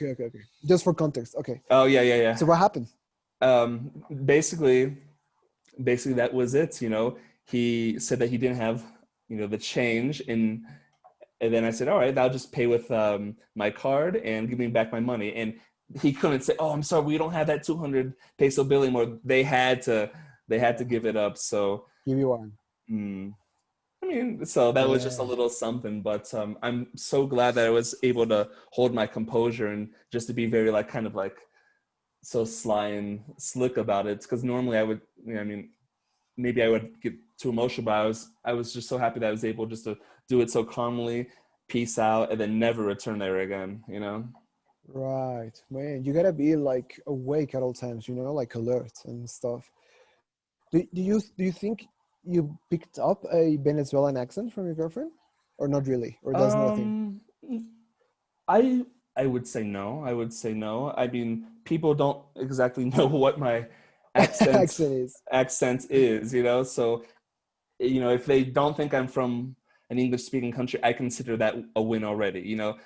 Just for context. Okay. Oh yeah. So what happened? Um, basically, basically that was it. He said that he didn't have the change and then I said, all right, I'll just pay with my card and give me back my money. And he couldn't say, oh, I'm sorry, we don't have that 200 peso bill anymore. They had to give it up. So, Give you one. I mean, so that was just a Yeah. little something, but I'm so glad that I was able to hold my composure and just to be very like kind of like so sly and slick about it. Because normally I would, I mean, maybe I would get too emotional, but I was just so happy that I was able just to do it so calmly, peace out, and then never return there again. Right, man. You gotta be like awake at all times, like alert and stuff. Do you think you picked up a Venezuelan accent from your girlfriend, or not really, or that's not a thing? Um, I I would say no. I would say no. I mean, people don't exactly know what my accent Accent is. accent is, you know. So, you know, if they don't think I'm from an English speaking country, I consider that a win already. You know,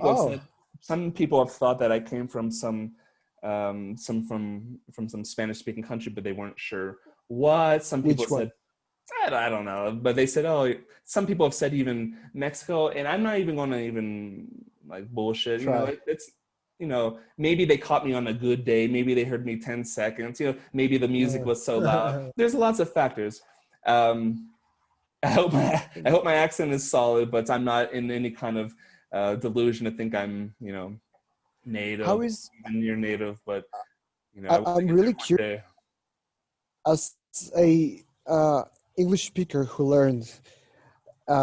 Oh, some people have thought that I came from some from some Spanish speaking country, but they weren't sure what. Some people which said one? I don't know, but they said, oh, some people have said even Mexico, and I'm not even going to even like bullshit. You know, Try. it's you know, maybe they caught me on a good day, maybe they heard me 10 seconds. You know, maybe the music was so loud. Uh, There's lots of factors. Um, I hope my accent is solid, but I'm not in any kind of delusion to think I'm native, how is even near native. But I want to I'm get really there curious, one day. as a English speaker who learned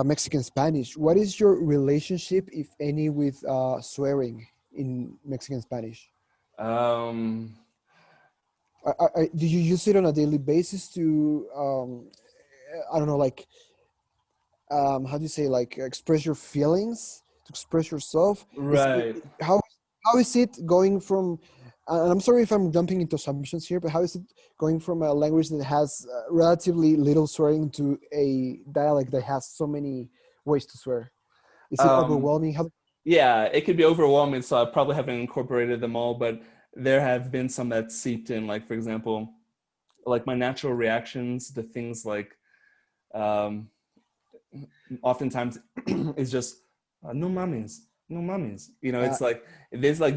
Mexican Spanish, what is your relationship, if any, with swearing in Mexican Spanish? Um, Do you use it on a daily basis to, I don't know, like, how do you say, like, express your feelings, to express yourself? right. How is it going from, and I'm sorry if I'm jumping into assumptions here, but how is it going from a language that has relatively little swearing to a dialect that has so many ways to swear? Is it Um, overwhelming? How, yeah, it could be overwhelming, so I probably haven't incorporated them all, but there have been some that seeped in, like for example, like my natural reactions to things like um, oftentimes is just no mames, no mames. You know, uh, it's like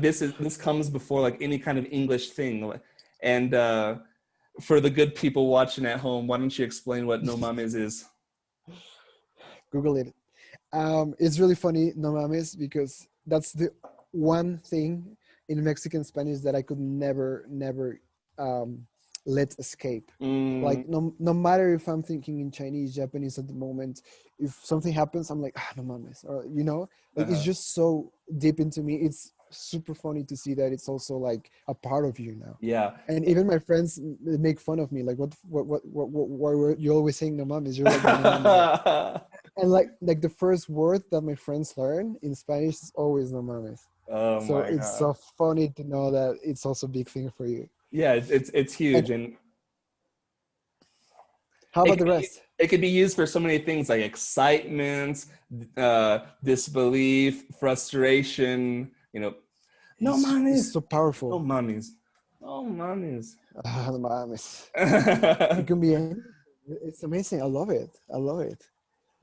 this comes before like any kind of English thing, and for the good people watching at home, why don't you explain what no mames is? Google it. It's really funny, no mames, because that's the one thing in Mexican Spanish that I could never um, let escape. Mm, Like no matter if I'm thinking in Chinese, Japanese at the moment, if something happens, I'm like, no mames, or like it's uh-huh. just so deep into me. It's super funny to see that it's also like a part of you now. Yeah. And even my friends make fun of me, like, why were you always saying no mames? You're like the no mames guy. And like the first word that my friends learn in Spanish is always no mames. Oh So my it's god. so funny to know that it's also a big thing for you. Yeah, it's And huge, and how it about could the be rest? it could be used for so many things like excitement, disbelief, frustration. No It's mames, so no powerful. mames, no mames. No mames. It can be anything. It's amazing. I love it. I love it.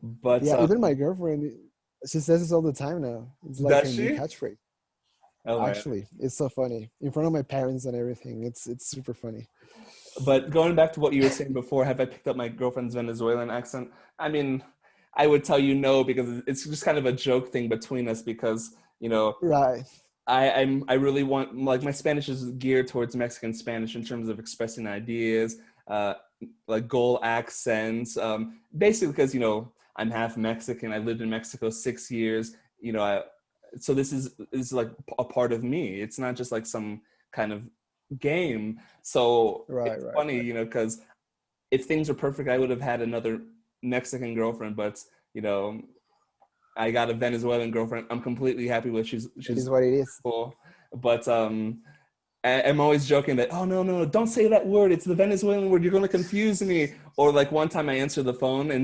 But Yeah, even my girlfriend, she says this all the time now. It's like does her new she? catchphrase. Oh man. Actually, it's so funny in front of my parents and everything. It's super funny. But going back to what you were saying before, have I picked up my girlfriend's Venezuelan accent? I mean, I would tell you no because it's just kind of a joke thing between us because Right. I really want, like, my Spanish is geared towards Mexican Spanish in terms of expressing ideas, uh, like goal accents. Basically, because I'm half Mexican. I lived in Mexico 6 years. So this is like a part of me. It's not just like some kind of game. So Right. it's Right. funny, because if things were perfect, I would have had another Mexican girlfriend. But you know, I got a Venezuelan girlfriend. I'm completely happy with. It She's is what it is. cool. But I'm always joking that, oh no, don't say that word. It's the Venezuelan word. You're going to confuse me. Or like one time I answered the phone and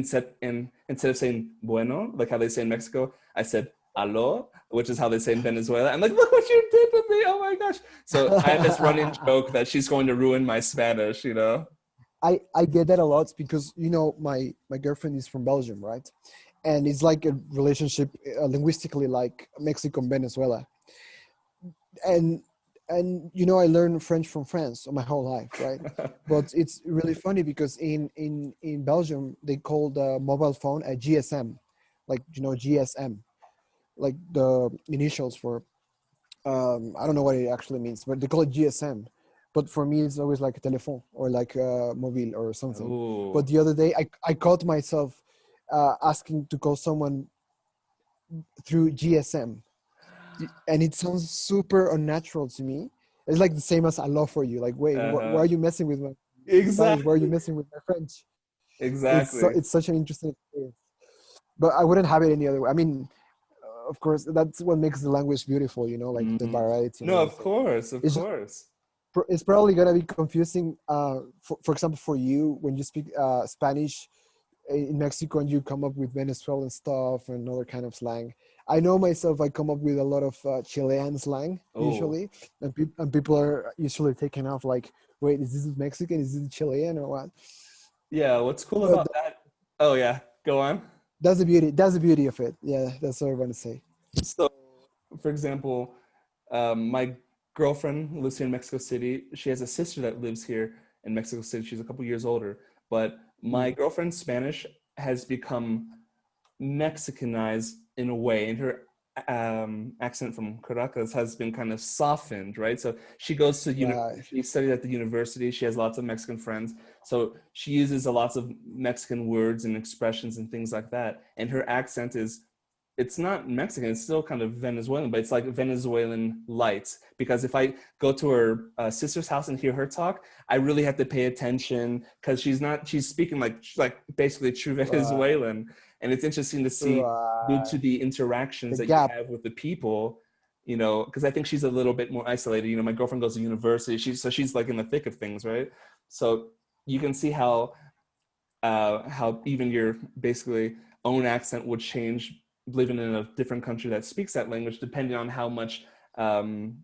instead of saying bueno, like how they say in Mexico, I said aló, which is how they say in Venezuela. I'm like, look what you did to me. Oh my gosh. So I have this running joke that she's going to ruin my Spanish. I get that a lot because my girlfriend is from Belgium, right? And it's like a relationship linguistically like Mexico and Venezuela. And I learned French from France my whole life, right? But it's really funny because in Belgium they call the mobile phone a GSM, like GSM, like the initials for I don't know what it actually means, but they call it GSM. But for me, it's always like a telephone or like a mobile or something. But Ooh. the other day, I caught myself asking to call someone through GSM, and it sounds super unnatural to me. It's like the same as "I love for you." Like, wait, why Uh-huh. are you messing with me? Spanish. Why are you Exactly. messing with my French? Exactly. It's such an interesting experience. But I wouldn't have it any other way. I mean, of course, that's what makes the language beautiful, you know, like the Mhm. variety and No, of everything. course, of It's just, course. it's probably gonna be confusing. For example, for you when you speak Spanish in Mexico and you come up with Venezuelan stuff and other kind of slang. I know myself, I come up with a lot of Chilean slang Oh, usually, and people are usually taken off like, wait, is this Mexican? Is this Chilean or what? yeah. What's cool But about that? Oh, yeah. Go on. that's the beauty. That's the beauty of it. Yeah, that's what I want to say. So, for example, my girlfriend lives here in Mexico City. She has a sister that lives here in Mexico City. She's a couple years older. But my Mm. girlfriend's Spanish has become Mexicanized in a way, and her accent from Caracas has been kind of softened, right? So she goes to Right. she studied at the university. She has lots of Mexican friends, so she uses a lots of Mexican words and expressions and things like that. And her accent is it's not Mexican, it's still kind of Venezuelan, but it's like Venezuelan light. Because if I go to her sister's house and hear her talk, I really have to pay attention because she's speaking like basically true Right. Venezuelan. And it's interesting to see due to Right. the interactions The that you gap. have with the people, you know, because I think she's a little bit more isolated. You know, my girlfriend goes to university, she's like in the thick of things, right? So you can see how even your basically own accent would change living in a different country that speaks that language, depending on how much um,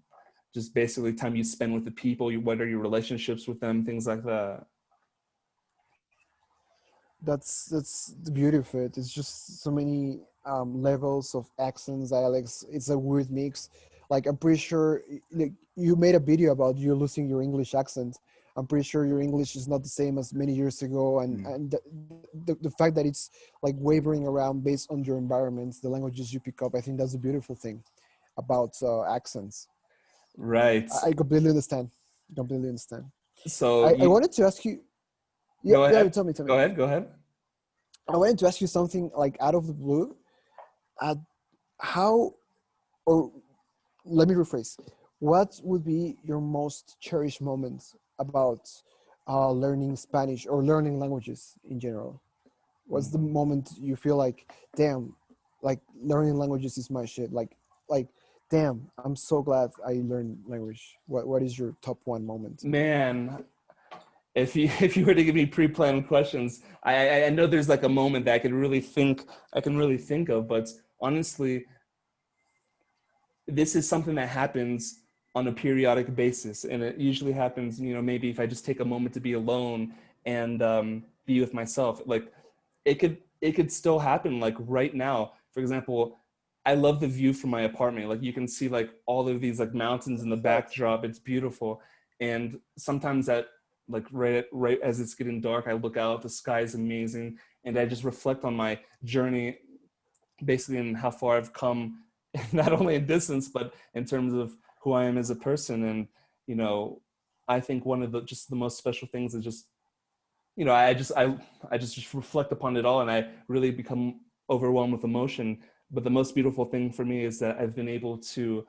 just basically time you spend with the people, what are your relationships with them, things like that. That's the beauty of it. It's just so many levels of accents, dialects. It's a weird mix. Like I'm pretty sure, like you made a video about you losing your English accent. I'm pretty sure your English is not the same as many years ago, Mm. and the fact that it's like wavering around based on your environments, the languages you pick up. I think that's a beautiful thing about accents. Right. I completely understand. Completely understand. So I you wanted to ask you. Yeah, go yeah. ahead. Tell me, tell Go me. ahead. Go ahead. I wanted to ask you something like out of the blue. Uh, how, or let me rephrase, what would be your most cherished moment about learning Spanish or learning languages in general? What's the Mhm. moment you feel like, damn, like learning languages is my shit? Like, damn, I'm so glad I learned language. What is your top one moment? Man, if you were to give me pre-planned questions, I know there's like a moment that I can really think of, but honestly, this is something that happens on a periodic basis, and it usually happens, you know, maybe if I just take a moment to be alone and be with myself. Like it could still happen like right now. For example, I love the view from my apartment. Like you can see like all of these like mountains in the Perfect. backdrop. It's beautiful. And sometimes that like right as it's getting dark, I look out, the sky is amazing, and I just reflect on my journey basically in how far I've come, not only in distance, but in terms of who I am as a person. And, you know, I think one of the just the most special things is just, you know, I just reflect upon it all and I really become overwhelmed with emotion. But the most beautiful thing for me is that I've been able to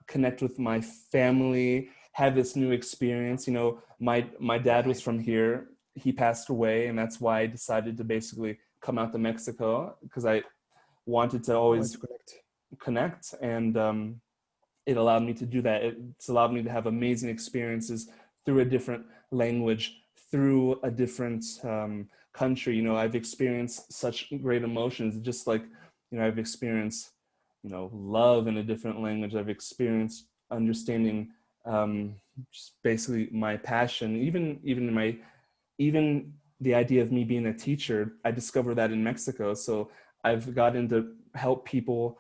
connect with my family, have this new experience. You know, my dad was Right. from here. He passed away, and that's why I decided to basically come out to Mexico because I wanted to I want always to connect. connect, and it allowed me to do that. It's allowed me to have amazing experiences through a different language, through a different country. You know, I've experienced such great emotions, just like, you know, I've experienced, you know, love in a different language. I've experienced understanding just basically my passion, even the idea of me being a teacher. I discovered that in Mexico. So I've gotten to help people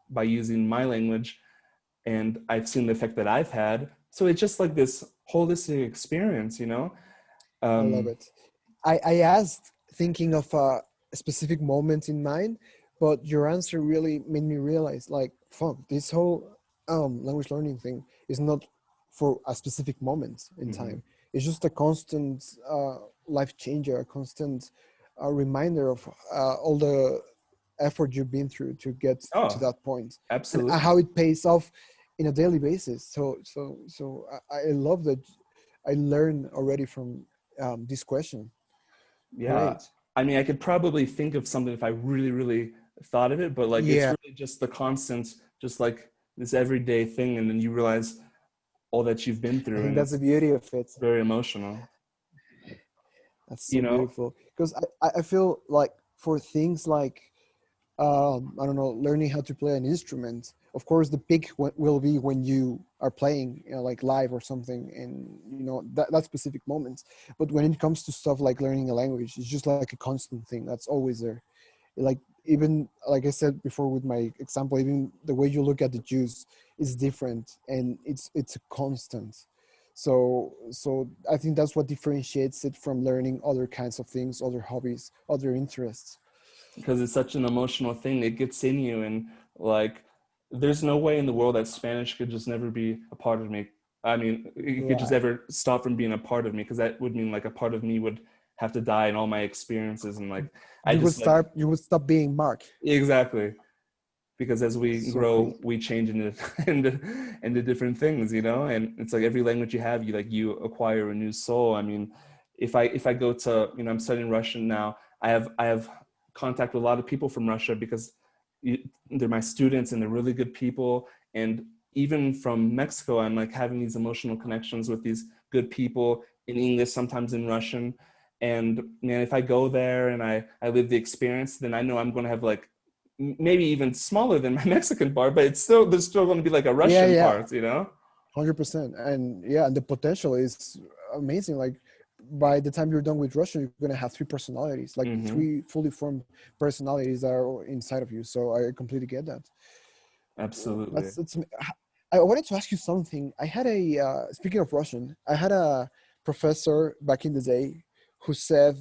by using my language, and I've seen the effect that I've had. So it's just like this holistic experience, you know? I love Um, it. I asked thinking of a specific moment in mind, but your answer really made me realize like, fuck, this whole language learning thing is not for a specific moment in mhm. time. It's just a constant life changer, a constant reminder of all the effort you've been through to get to Oh, that point, and absolutely. how it pays off in a daily basis. So I love that I learned already from this question. Yeah. Great. I mean, I could probably think of something if I really, really thought of it, but like it's Yeah, really just the constant, just like this everyday thing. And then you realize all that you've been I through, think and that's the it's beauty of it. very emotional, That's you so know? beautiful because I feel like for things like I don't know, learning how to play an instrument. Of course, the peak will be when you are playing, like live or something, and that specific moment. But when it comes to stuff like learning a language, it's just like a constant thing that's always there. Like even like I said before with my example, even the way you look at the Jews is different, and it's a constant. So I think that's what differentiates it from learning other kinds of things, other hobbies, other interests. Because it's such an emotional thing. It gets in you, and like, there's no way in the world that Spanish could just never be a part of me. I mean, it could just Right. ever stop from being a part of me, because that would mean like a part of me would have to die in all my experiences, and like, I just like, You would stop being Mark. exactly. Because as we So grow, great. we change into into different things, you know. And it's like every language you have, you acquire a new soul. I mean, if I go to, I'm studying Russian now. I have contact with a lot of people from Russia, because they're my students and they're really good people. And even from Mexico, I'm like having these emotional connections with these good people in English, sometimes in Russian. And man, if I go there and I live the experience, then I know I'm going to have like maybe even smaller than my Mexican part, but there's still going to be like a Yeah, Russian yeah, part, you know? 100%. And yeah, and the potential is amazing. Like by the time you're done with Russian, you're gonna have three personalities, like Mm-hmm. three fully formed personalities that are inside of you. So I completely get that. Absolutely. That's I wanted to ask you something. I had a speaking of Russian, I had a professor back in the day who said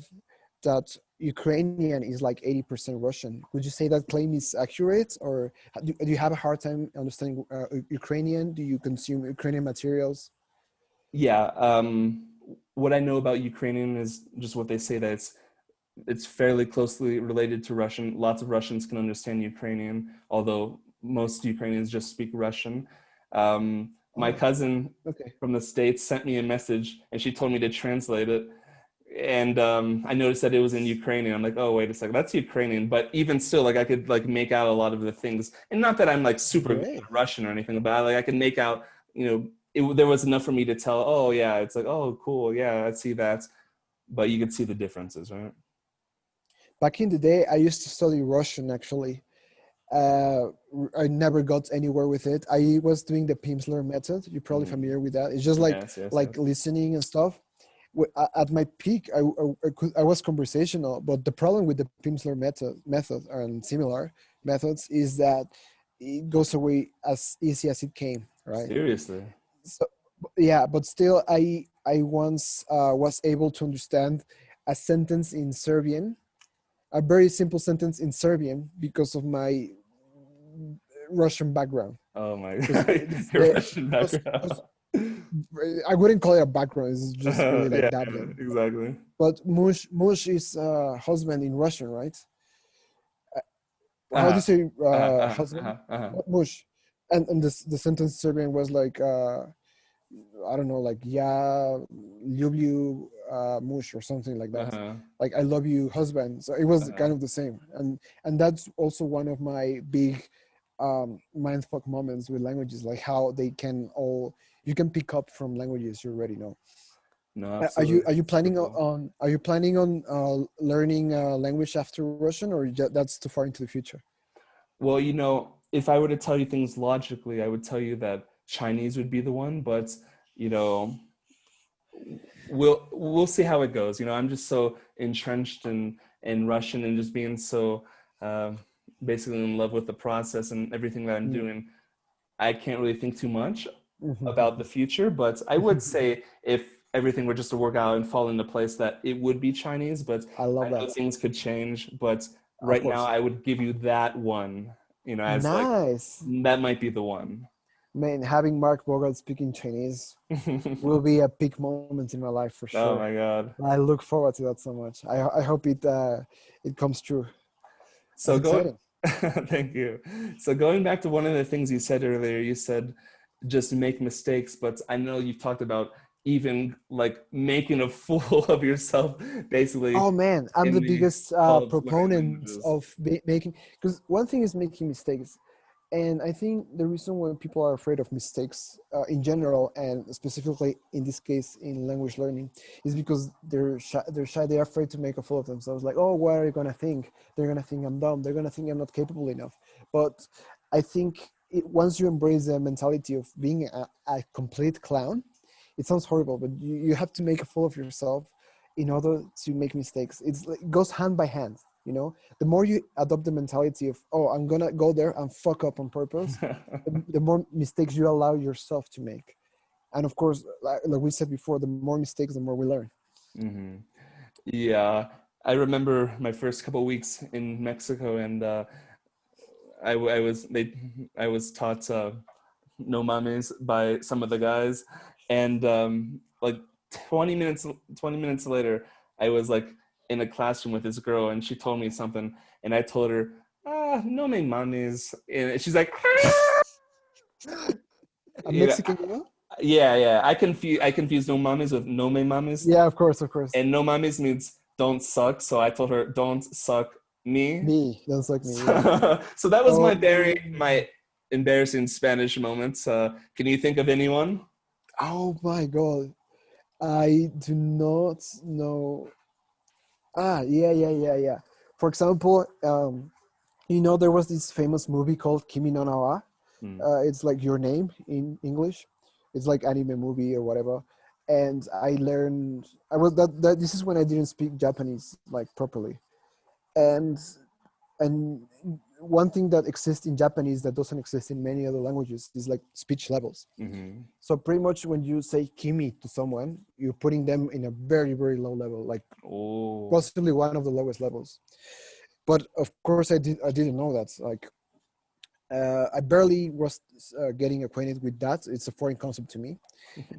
that Ukrainian is like 80% Russian. Would you say that claim is accurate, or do you have a hard time understanding Ukrainian? Do you consume Ukrainian materials? Yeah. What I know about Ukrainian is just what they say, that it's fairly closely related to Russian. Lots of Russians can understand Ukrainian, although most Ukrainians just speak Russian. My Oh, cousin okay. from the States sent me a message, and she told me to translate it. And I noticed that it was in Ukrainian. I'm like, oh, wait a second, that's Ukrainian. But even still, like I could like make out a lot of the things. And not that I'm like super good Great. at Russian or anything, but I could make out, there was enough for me to tell, oh yeah, it's like, oh cool, yeah, I see that. But you could see the differences, right? Back in the day, I used to study Russian actually. Uh, I never got anywhere with it. I was doing the Pimsleur method. You're probably Mm. familiar with that. It's just Yes, yes, like yes. listening and stuff. At my peak, I was conversational, but the problem with the Pimsleur method and similar methods is that it goes away as easy as it came, right? Seriously. So yeah, but still, I once was able to understand a sentence in Serbian, a very simple sentence in Serbian because of my Russian background. Oh my Because God. Your Russian background. I wouldn't call it a background. It's just really like Yeah, dabbling. exactly. But mush is husband in Russian, right? How do you Uh-huh. say Uh-huh. Uh-huh. husband? Uh-huh. Uh-huh. Mush. And the sentence Serbian was like I don't know, like yeah, lublю mush or something like that. Uh-huh. Like I love you, husband. So it was Uh-huh. kind of the same, and that's also one of my big mindfuck moments with languages, like how they can all you can pick up from languages you already know. No, Are absolutely. you Super planning cool. on learning language after Russian, or that's too far into the future? Well, if I were to tell you things logically, I would tell you that Chinese would be the one, but you know, we'll see how it goes. I'm just so entrenched in Russian, and just being so uh, basically in love with the process and everything that I'm doing. I can't really think too much about the future, but I would say if everything were just to work out and fall into place, that it would be Chinese. But I love I know that. things could change. But Of right now, course. I would give you that one, as like Nice. that might be the one. Man, having Mark Bogart speaking Chinese will be a peak moment in my life for Oh sure. my God. I look forward to that so much. I hope it comes true. That's So go, exciting. thank you. So going back to one of the things you said earlier, you said just make mistakes, but I know you've talked about even like making a fool of yourself, basically, Oh man, I'm in the the biggest call of learning proponent languages. of making, because one thing is making mistakes, and I think the reason why people are afraid of mistakes in general, and specifically in this case in language learning, is because they're shy. They're shy. They're afraid to make a fool of themselves. Like, oh, what are they gonna think? They're gonna think I'm dumb. They're gonna think I'm not capable enough. But I think once you embrace the mentality of being a complete clown, it sounds horrible, but you have to make a fool of yourself in order to make mistakes. It's like, it goes hand by hand, you know. The more you adopt the mentality of, oh, I'm gonna go there and fuck up on purpose, the more mistakes you allow yourself to make. And of course, like we said before, the more mistakes, the more we learn. Hmm. Yeah, I remember my first couple weeks in Mexico, and I was taught no mames by some of the guys, and like 20 minutes later, I was like in a classroom with this girl, and she told me something, and I told her, no me mames, and she's like, A you know, Mexican girl? yeah, I confuse no mames with no me mames, Yeah, of course, of course. and no mames means don't suck, so I told her don't suck me. Me, don't suck me. Yeah. So that was Oh, my embarrassing Spanish moments. Can you think of anyone? oh my God. I do not know. Yeah. For example, there was this famous movie called Kimi no Na wa. Hmm. It's like Your Name in English. It's like anime movie or whatever. And I learned I was that this is when I didn't speak Japanese like properly. And and one thing that exists in Japanese that doesn't exist in many other languages is like speech levels. Hmm. So pretty much when you say kimi to someone, you're putting them in a very, very low level, like Oh. possibly one of the lowest levels. But of course I didn't know that. Like I barely was getting acquainted with that. It's a foreign concept to me.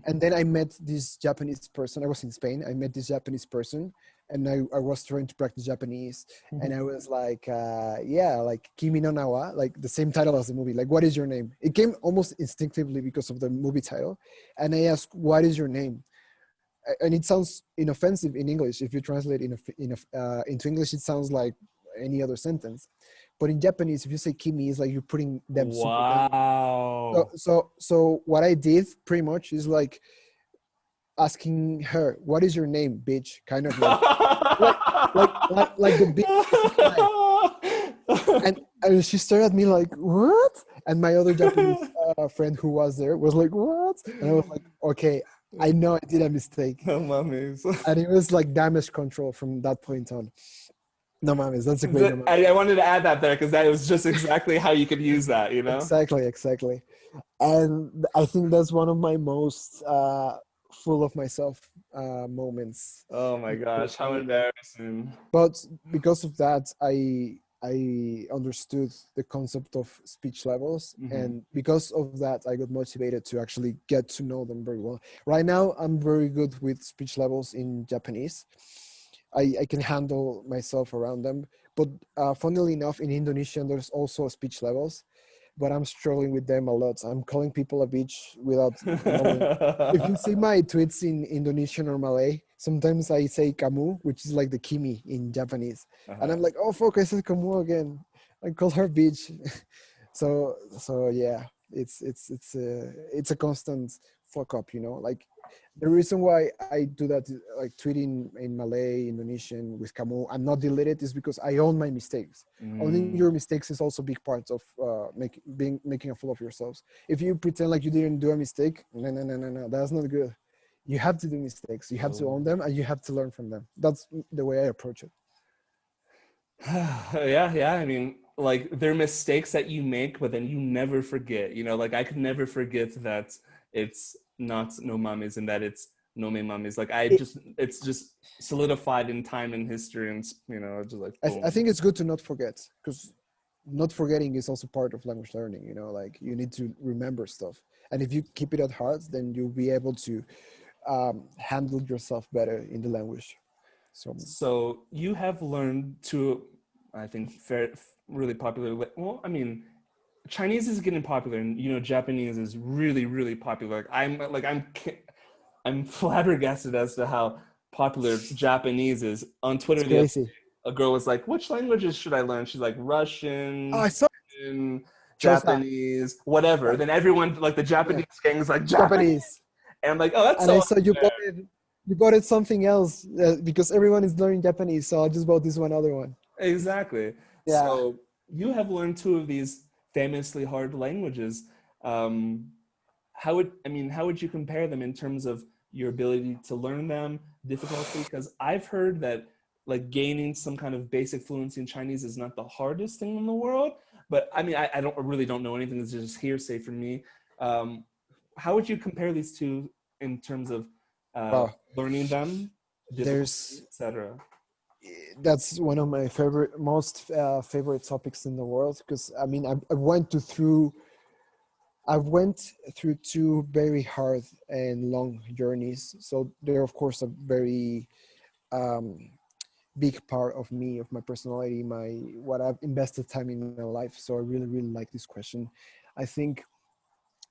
And then I met this Japanese person. I was in Spain. I met this Japanese person, and I was trying to practice Japanese. And I was like, yeah, like Kimi no Na wa, like the same title as the movie. Like, what is your name? It came almost instinctively because of the movie title. And I asked, what is your name? And it sounds inoffensive in English. If you translate into English, it sounds like any other sentence. But in Japanese, if you say Kimi, it's like you're putting them super down. So, Wow. so what I did pretty much is like asking her, "What is your name, bitch?" Kind of like, like the bitch is a flag. And she stared at me like, "What?" And my other Japanese friend who was there was like, "What?" And I was like, "Okay, I know I did a mistake." No mummies. And it was like damage control from that point on. No mames, that's a great no mames. I wanted to add that there because that was just exactly how you could use that, you know? Exactly. And I think that's one of my most full of myself moments. Oh my gosh, how embarrassing. But because of that, I understood the concept of speech levels, Hmm. and because of that, I got motivated to actually get to know them very well. Right now, I'm very good with speech levels in Japanese. I can handle myself around them. But funnily enough, in Indonesian, there's also speech levels, but I'm struggling with them a lot. I'm calling people a bitch without knowing. If you see my tweets in Indonesian or Malay, sometimes I say kamu, which is like the kimi in Japanese. And Uh-huh. I'm like, oh fuck, I said kamu again. I call her bitch. So yeah, it's a constant fuck up, like the reason why I do that, like tweeting in Malay, Indonesian with kamu, I'm not deleted, is because I own my mistakes. Owning Mm. your mistakes is also a big part of making a fool of yourselves. If you pretend like you didn't do a mistake, no, that's not good. You have to do mistakes. You have to Oh. own them, and you have to learn from them. That's the way I approach it. Yeah. I mean, like they're mistakes that you make, but then you never forget. Like I could never forget that it's not no mummies and that it's no me mummies. Like It, it's just solidified in time and history, and just like I boom. think it's good to not forget, because not forgetting is also part of language learning. Like you need to remember stuff, and if you keep it at heart, then you'll be able to handle yourself better in the language. So So you have learned to, I think, really popular. Well, I mean, Chinese is getting popular, and Japanese is really, really popular. Like I'm I'm flabbergasted as to how popular Japanese is. On It's Twitter, the other crazy. day, a girl was like, "Which languages should I learn?" She's like, Oh, "Russian, I saw Korean, just that. Japanese, whatever." Like, Then everyone, like the yeah, Japanese gang, is like Japanese, Japanese. and I'm like, "Oh, that's And so I saw you unfair." bought it. You bought it something else because everyone is learning Japanese. So I just bought this one other one. Exactly. Yeah. So you have learned two of these famously hard languages. Um, how would you compare them in terms of your ability to learn them, difficulty? Because I've heard that like gaining some kind of basic fluency in Chinese is not the hardest thing in the world. But I mean, I really don't know anything. It's just hearsay for me. Um, how would you compare these two in terms of Wow. learning them, difficulty, There's etc.? that's one of my favorite, most favorite topics in the world because I mean I went through two very hard and long journeys. So they're of course a very um, big part of me, of my personality, my what I've invested time in my life. So I really, really like this question. I think,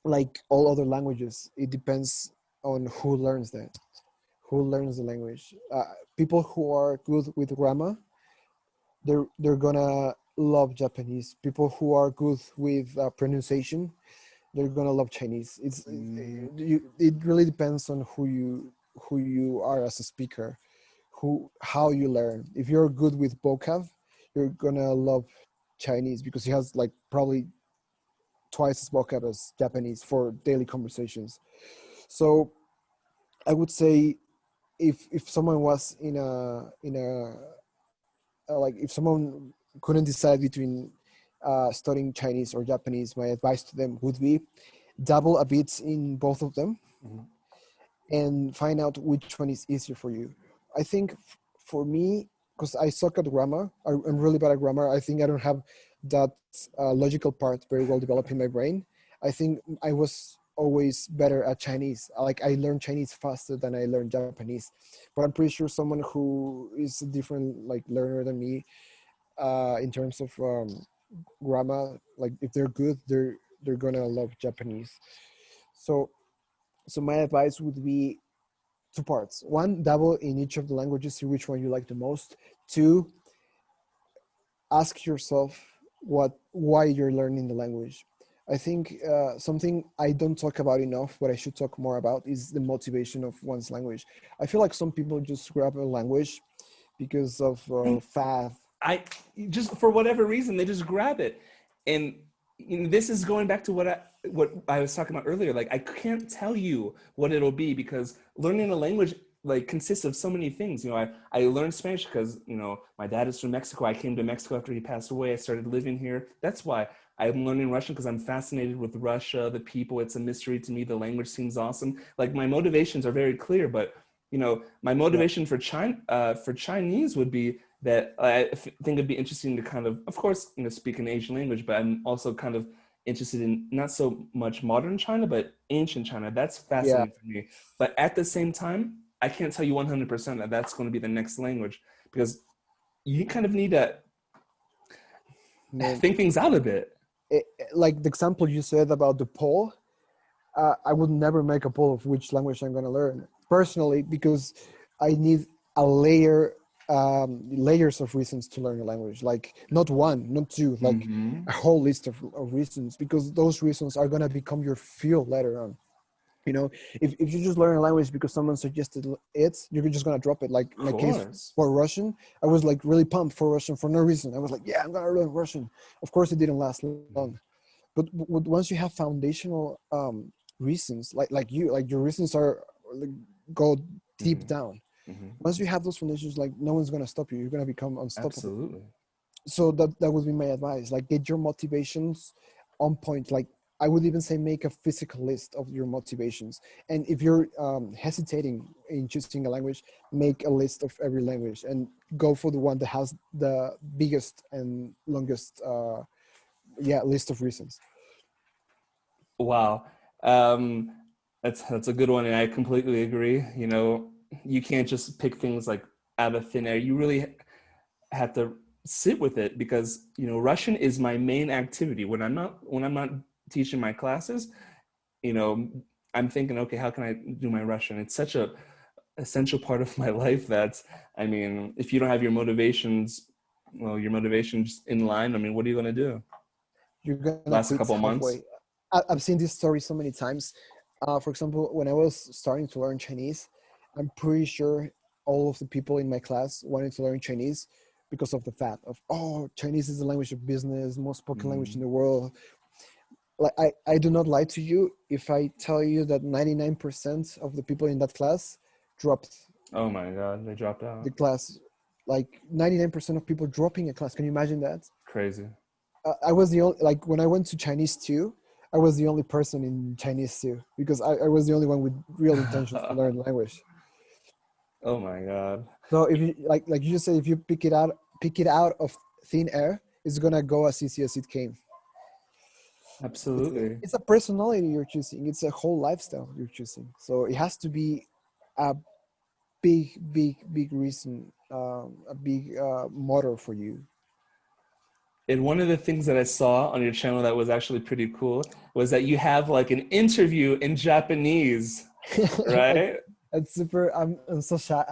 like all other languages, it depends on who learns that, who learns the language. People who are good with grammar, they're gonna love Japanese. People who are good with pronunciation, they're gonna love Chinese. It really depends on who you are as a speaker, who how you learn. If you're good with vocab, you're gonna love Chinese because it has like probably twice as vocab as Japanese for daily conversations. So I would say if someone was in a like if someone couldn't decide between studying Chinese or Japanese, my advice to them would be dabble a bit in both of them Mhm. and find out which one is easier for you. I think for me, because I suck at grammar, I'm really bad at grammar. I think I don't have that logical part very well developed in my brain. I think I was always better at Chinese. Like I learned Chinese faster than I learned Japanese, but I'm pretty sure someone who is a different like learner than me in terms of grammar, like if they're good, they're gonna love Japanese. So so my advice would be two parts. One, dabble in each of the languages, see which one you like the most. Two, ask yourself why you're learning the language. I think something I don't talk about enough, what I should talk more about is the motivation of one's language. I feel like some people just grab a language because of fad. I just for whatever reason they just grab it, and this is going back to what I was talking about earlier. Like I can't tell you what it'll be because learning a language like consists of so many things. I learned Spanish because my dad is from Mexico. I came to Mexico after he passed away. I started living here. That's why I'm learning Russian because I'm fascinated with Russia, the people. It's a mystery to me. The language seems awesome. Like my motivations are very clear, but my Yeah, motivation for Chinese would be that I think it'd be interesting to kind of course, speak an Asian language, but I'm also kind of interested in not so much modern China, but ancient China. That's yeah, fascinating for me. But at the same time, I can't tell you 100% that that's going to be the next language because you kind of need to man. think things out a bit. Like the example you said about the poll, I would never make a poll of which language I'm going to learn personally because I need a layers of reasons to learn a language. Like not one, not two, like Mm-hmm. a whole list of reasons because those reasons are going to become your fuel later on. You know, if you just learn a language because someone suggested it, you're just going to drop it. Like Of in my case course. for Russian, I was like really pumped for Russian for no reason. I was like, yeah, I'm going to learn Russian. Of course, it didn't last long, but once you have foundational reasons like your reasons are like, go deep Mm-hmm. down. Mm-hmm. Once you have those foundations, like no one's going to stop you, you're going to become unstoppable. Absolutely. So that would be my advice, like get your motivations on point. Like I would even say make a physical list of your motivations, and if you're hesitating in choosing a language, make a list of every language and go for the one that has the biggest and longest list of reasons. Wow. That's a good one, and I completely agree. You can't just pick things like out of thin air. You really have to sit with it because Russian is my main activity when I'm not teaching my classes. You know, I'm thinking, okay, how can I do my Russian? It's such a essential part of my life that, I mean, if you don't have your motivations, well, your motivations in line, I mean, what are you going to do? You're gonna Last quit couple months? halfway. I've seen this story so many times. For example, when I was starting to learn Chinese, I'm pretty sure all of the people in my class wanted to learn Chinese because of the fact of, oh, Chinese is the language of business, most spoken language in Mm. the world. Like I do not lie to you if I tell you that 99% of the people in that class dropped Oh my God, they dropped the out. class. Like 99% of people dropping a class. Can you imagine that? Crazy. I was the only, like when I went to Chinese too, I was the only person in Chinese too because I was the only one with real intentions to learn the language. Oh my God. So if you like you just said, if you pick it out of thin air, it's gonna go as easy as it came. It's Absolutely. it's a personality you're choosing. It's a whole lifestyle you're choosing. So it has to be a big reason, a big motor for you. And one of the things that I saw on your channel that was actually pretty cool was that you have like an interview in Japanese, that's, right? that's super. I'm so shy.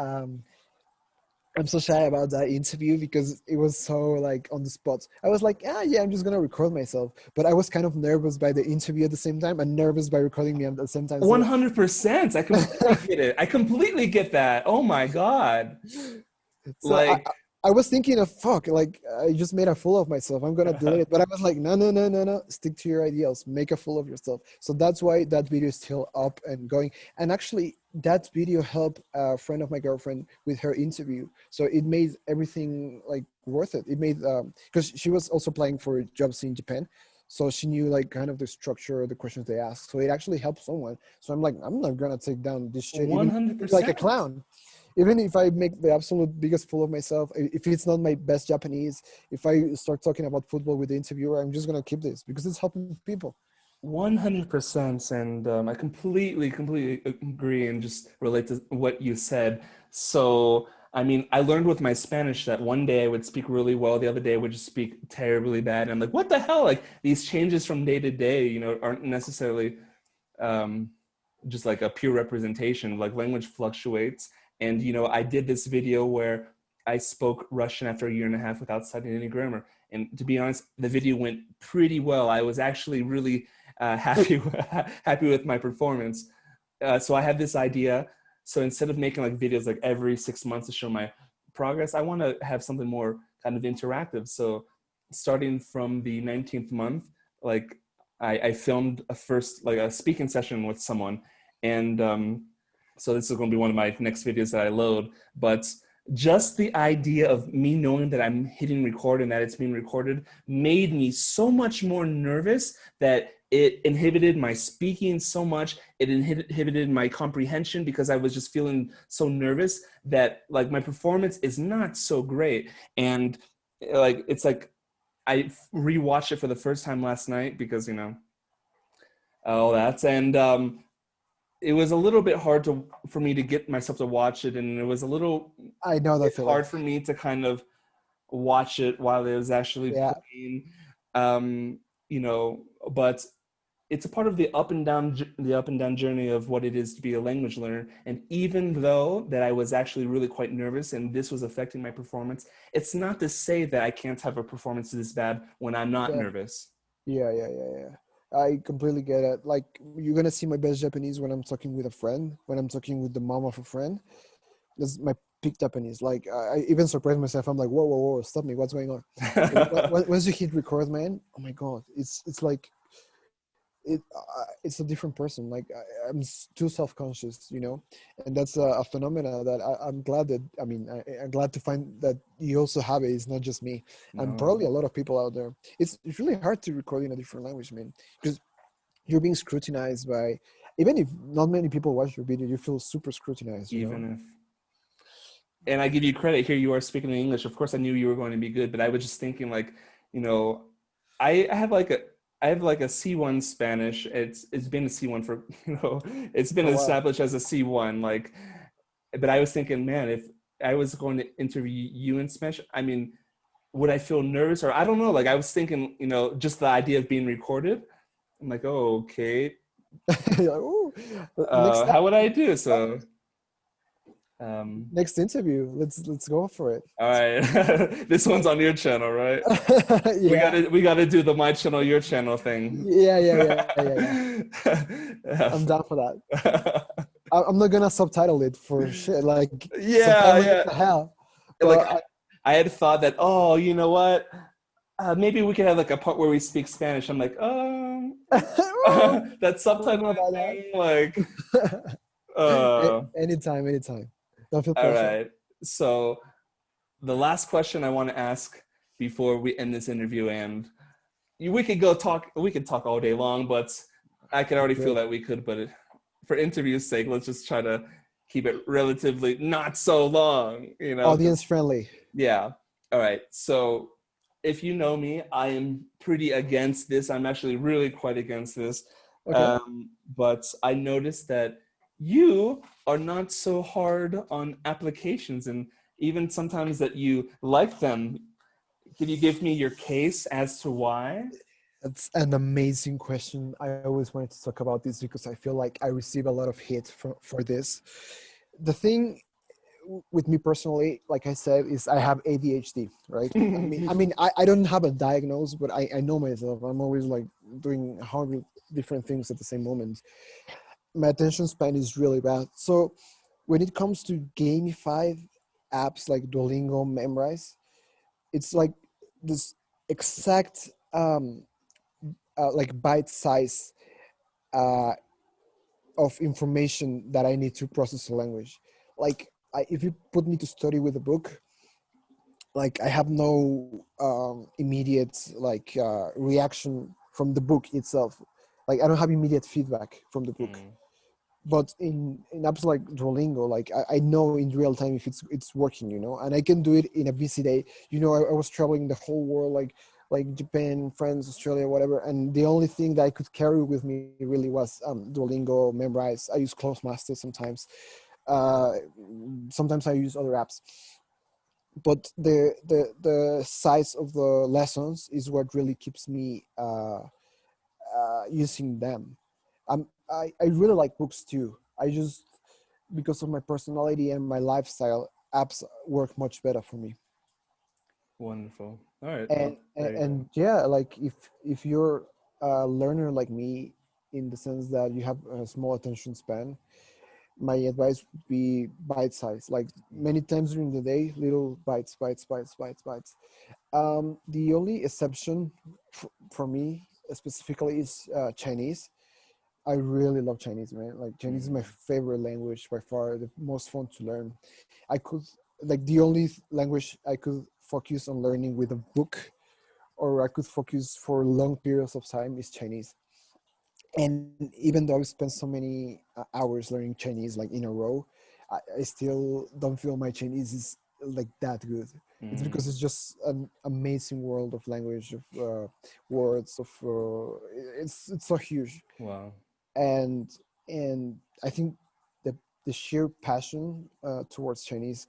I'm so shy about that interview because it was so like on the spot. I was like, ah, yeah, I'm just gonna record myself. But I was kind of nervous by the interview at the same time and nervous by recording me at the same time. So 100%. I completely get it. I completely get that. Oh my God. So Like, I was thinking of fuck, like I just made a fool of myself. I'm gonna delete it. But I was like, no. Stick to your ideals. Make a fool of yourself. So that's why that video is still up and going. And actually that video helped a friend of my girlfriend with her interview. So it made everything like worth it. It made because she was also applying for jobs in Japan. So she knew like kind of the structure, the questions they asked. So it actually helped someone. So I'm like, I'm not gonna take down this shit, even like a 100%. clown, even if I make the absolute biggest fool of myself, if it's not my best Japanese, if I start talking about football with the interviewer, I'm just gonna keep this because it's helping people. 100%. And I completely agree and just relate to what you said. So, I mean, I learned with my Spanish that one day I would speak really well, the other day I would just speak terribly bad. And I'm like, what the hell? Like these changes from day to day, you know, aren't necessarily um, just like a pure representation. Like language fluctuates. And, you know, I did this video where I spoke Russian after a year and a half without studying any grammar. And to be honest, the video went pretty well. I was actually really happy with my performance. So I have this idea. So instead of making like videos like every 6 months to show my progress, I want to have something more kind of interactive. So starting from the 19th month, like I filmed a first like a speaking session with someone, and so this is going to be one of my next videos that I load. But just the idea of me knowing that I'm hitting record and that it's being recorded made me so much more nervous that it inhibited my speaking so much. It inhibited my comprehension because I was just feeling so nervous that like my performance is not so great. And like it's like I rewatched it for the first time last night because, you know, all that. And it was a little bit hard for me to get myself to watch it. And it was a little I know that bit feeling. hard for me to kind of watch it while it was actually Yeah, playing, you know, but it's a part of the up and down journey of what it is to be a language learner. And even though that I was actually really quite nervous and this was affecting my performance, it's not to say that I can't have a performance this bad when I'm not yeah, nervous. yeah. I completely get it. Like you're gonna see my best Japanese when I'm talking with a friend, when I'm talking with the mom of a friend. That's my peak Japanese. Like I even surprised myself. I'm like, whoa, stop me! What's going on? Once you hit record, man, oh my god, it's like it's a different person. Like I'm too self-conscious, you know, and that's a phenomena that I'm glad that I'm glad to find that you also have it. It's not just me, and No, probably a lot of people out there. It's really hard to record in a different language, man, because you're being scrutinized by, even if not many people watch your video, you feel super scrutinized, you know. even if, and I give you credit here, you are speaking in English. Of course, I knew you were going to be good, but I was just thinking like, you know, I have like a C1 Spanish. It's been a C1 for, you know, it's been Oh wow. established as a C1. Like, but I was thinking, man, if I was going to interview you in Spanish, I mean, would I feel nervous or I don't know. Like I was thinking, you know, just the idea of being recorded. I'm like, oh, okay. You're like, ooh, next How time, would I do? So, um, next interview, let's go for it. all right, this one's on your channel, right? We Yeah, gotta we gotta do the my channel, your channel thing. yeah. I'm down for that. I'm not gonna subtitle it for shit. Like Yeah, subtitle it yeah. to hell. Like But I had thought that, oh, you know what? Maybe we could have like a part where we speak Spanish. I'm like, that I don't subtitle know about thing, like, that. uh, Anytime. Don't feel all pressure. right. So the last question I want to ask before we end this interview, and we could talk all day long, but I could already feel Great. that we could, but for interview's sake, let's just try to keep it relatively not so long, you know, Audience because friendly. yeah. All right. So if you know me, I am pretty against this. I'm actually really quite against this. Okay. But I noticed that you are not so hard on applications, and even sometimes that you like them. Can you give me your case as to why? That's an amazing question. I always wanted to talk about this because I feel like I receive a lot of hate for this. The thing with me personally, like I said, is I have ADHD, right? I don't have a diagnosis, but I know myself. I'm always like doing 100 different things at the same moment. My attention span is really bad. So when it comes to gamified apps like Duolingo, Memrise, it's like this exact like bite size uh, of information that I need to process a language. Like if you put me to study with a book, like I have no immediate like reaction from the book itself. Like I don't have immediate feedback from the book. Mm, But in apps like Duolingo, like I know in real time if it's working, you know, and I can do it in a busy day. You know, I was traveling the whole world, like Japan, France, Australia, whatever, and the only thing that I could carry with me really was Duolingo, Memrise. I use Closemaster sometimes. Uh, Sometimes I use other apps, but the size of the lessons is what really keeps me using them. I really like books too. I just, because of my personality and my lifestyle, apps work much better for me. wonderful. All right. And Well, there you go. yeah, like if you're a learner like me, in the sense that you have a small attention span, my advice would be bite size. Like many times during the day, little bites. The only exception for me specifically is Chinese. I really love Chinese, man. Like Chinese is my Mm, favorite language by far, the most fun to learn. I could, like, the only language I could focus on learning with a book, or I could focus for long periods of time, is Chinese. And even though I've spent so many hours learning Chinese like in a row, I still don't feel my Chinese is like that good. It's because mm, it's just an amazing world of language, of words, of it's so huge. wow. And and I think the sheer passion towards Chinese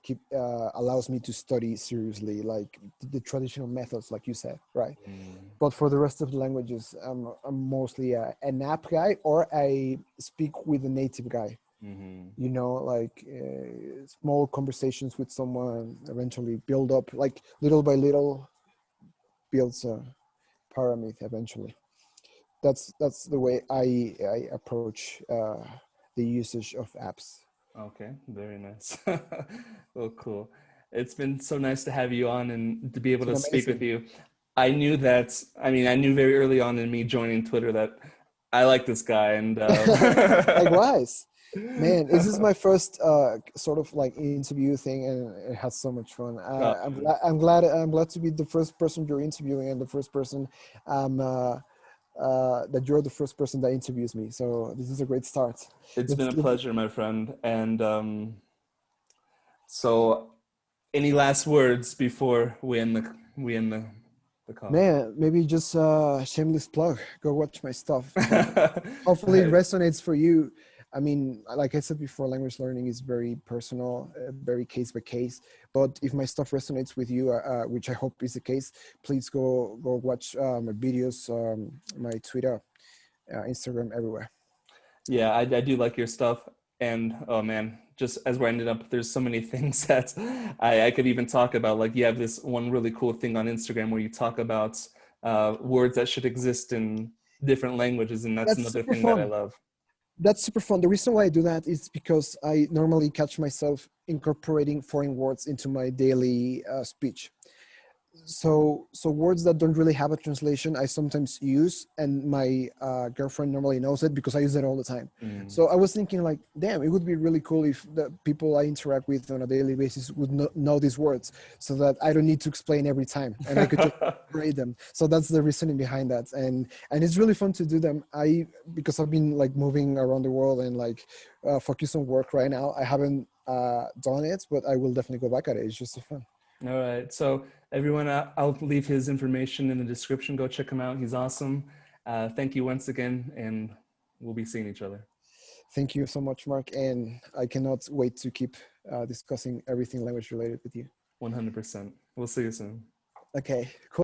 allows me to study seriously, like the traditional methods, like you said, right? Mm, But for the rest of the languages, I'm mostly an app guy, or I speak with a native guy. mm-hmm. You know, like small conversations with someone eventually build up, like little by little, builds a pyramid eventually. That's the way I approach the usage of apps. Okay, very nice. Well, cool. It's been so nice to have you on and to be It's able been to speak with amazing. you. I knew that, I mean, I knew very early on in me joining Twitter that I like this guy and Likewise, man. This is my first sort of like interview thing, and it has so much fun. uh, I'm glad to be the first person you're interviewing, and the first person that you're the first person that interviews me. So this is a great start. it's been a Let's pleasure, my friend. And so any last words before we end the call? man, maybe just shameless plug. Go watch my stuff. Hopefully it resonates for you. I mean, like I said before, language learning is very personal, very case by case. But if my stuff resonates with you, which I hope is the case, please go watch my videos, my Twitter, Instagram, everywhere. Yeah, I do like your stuff. And oh man, just as we're ending up, there's so many things that I could even talk about. Like you have this one really cool thing on Instagram where you talk about words that should exist in different languages, and that's That's another super thing that I fun. love. That's super fun. The reason why I do that is because I normally catch myself incorporating foreign words into my daily speech. So words that don't really have a translation I sometimes use, and my girlfriend normally knows it because I use it all the time. Mm. So I was thinking like, damn, it would be really cool if the people I interact with on a daily basis would know these words, so that I don't need to explain every time and I could just grade them. So that's the reasoning behind that. And it's really fun to do them. Because I've been like moving around the world and like focus on work right now, I haven't done it, but I will definitely go back at it. It's just so fun. All right. So everyone, I'll leave his information in the description. Go check him out. He's awesome. Thank you once again, and we'll be seeing each other. Thank you so much, Mark. And I cannot wait to keep discussing everything language related with you. 100%. We'll see you soon. Okay, cool.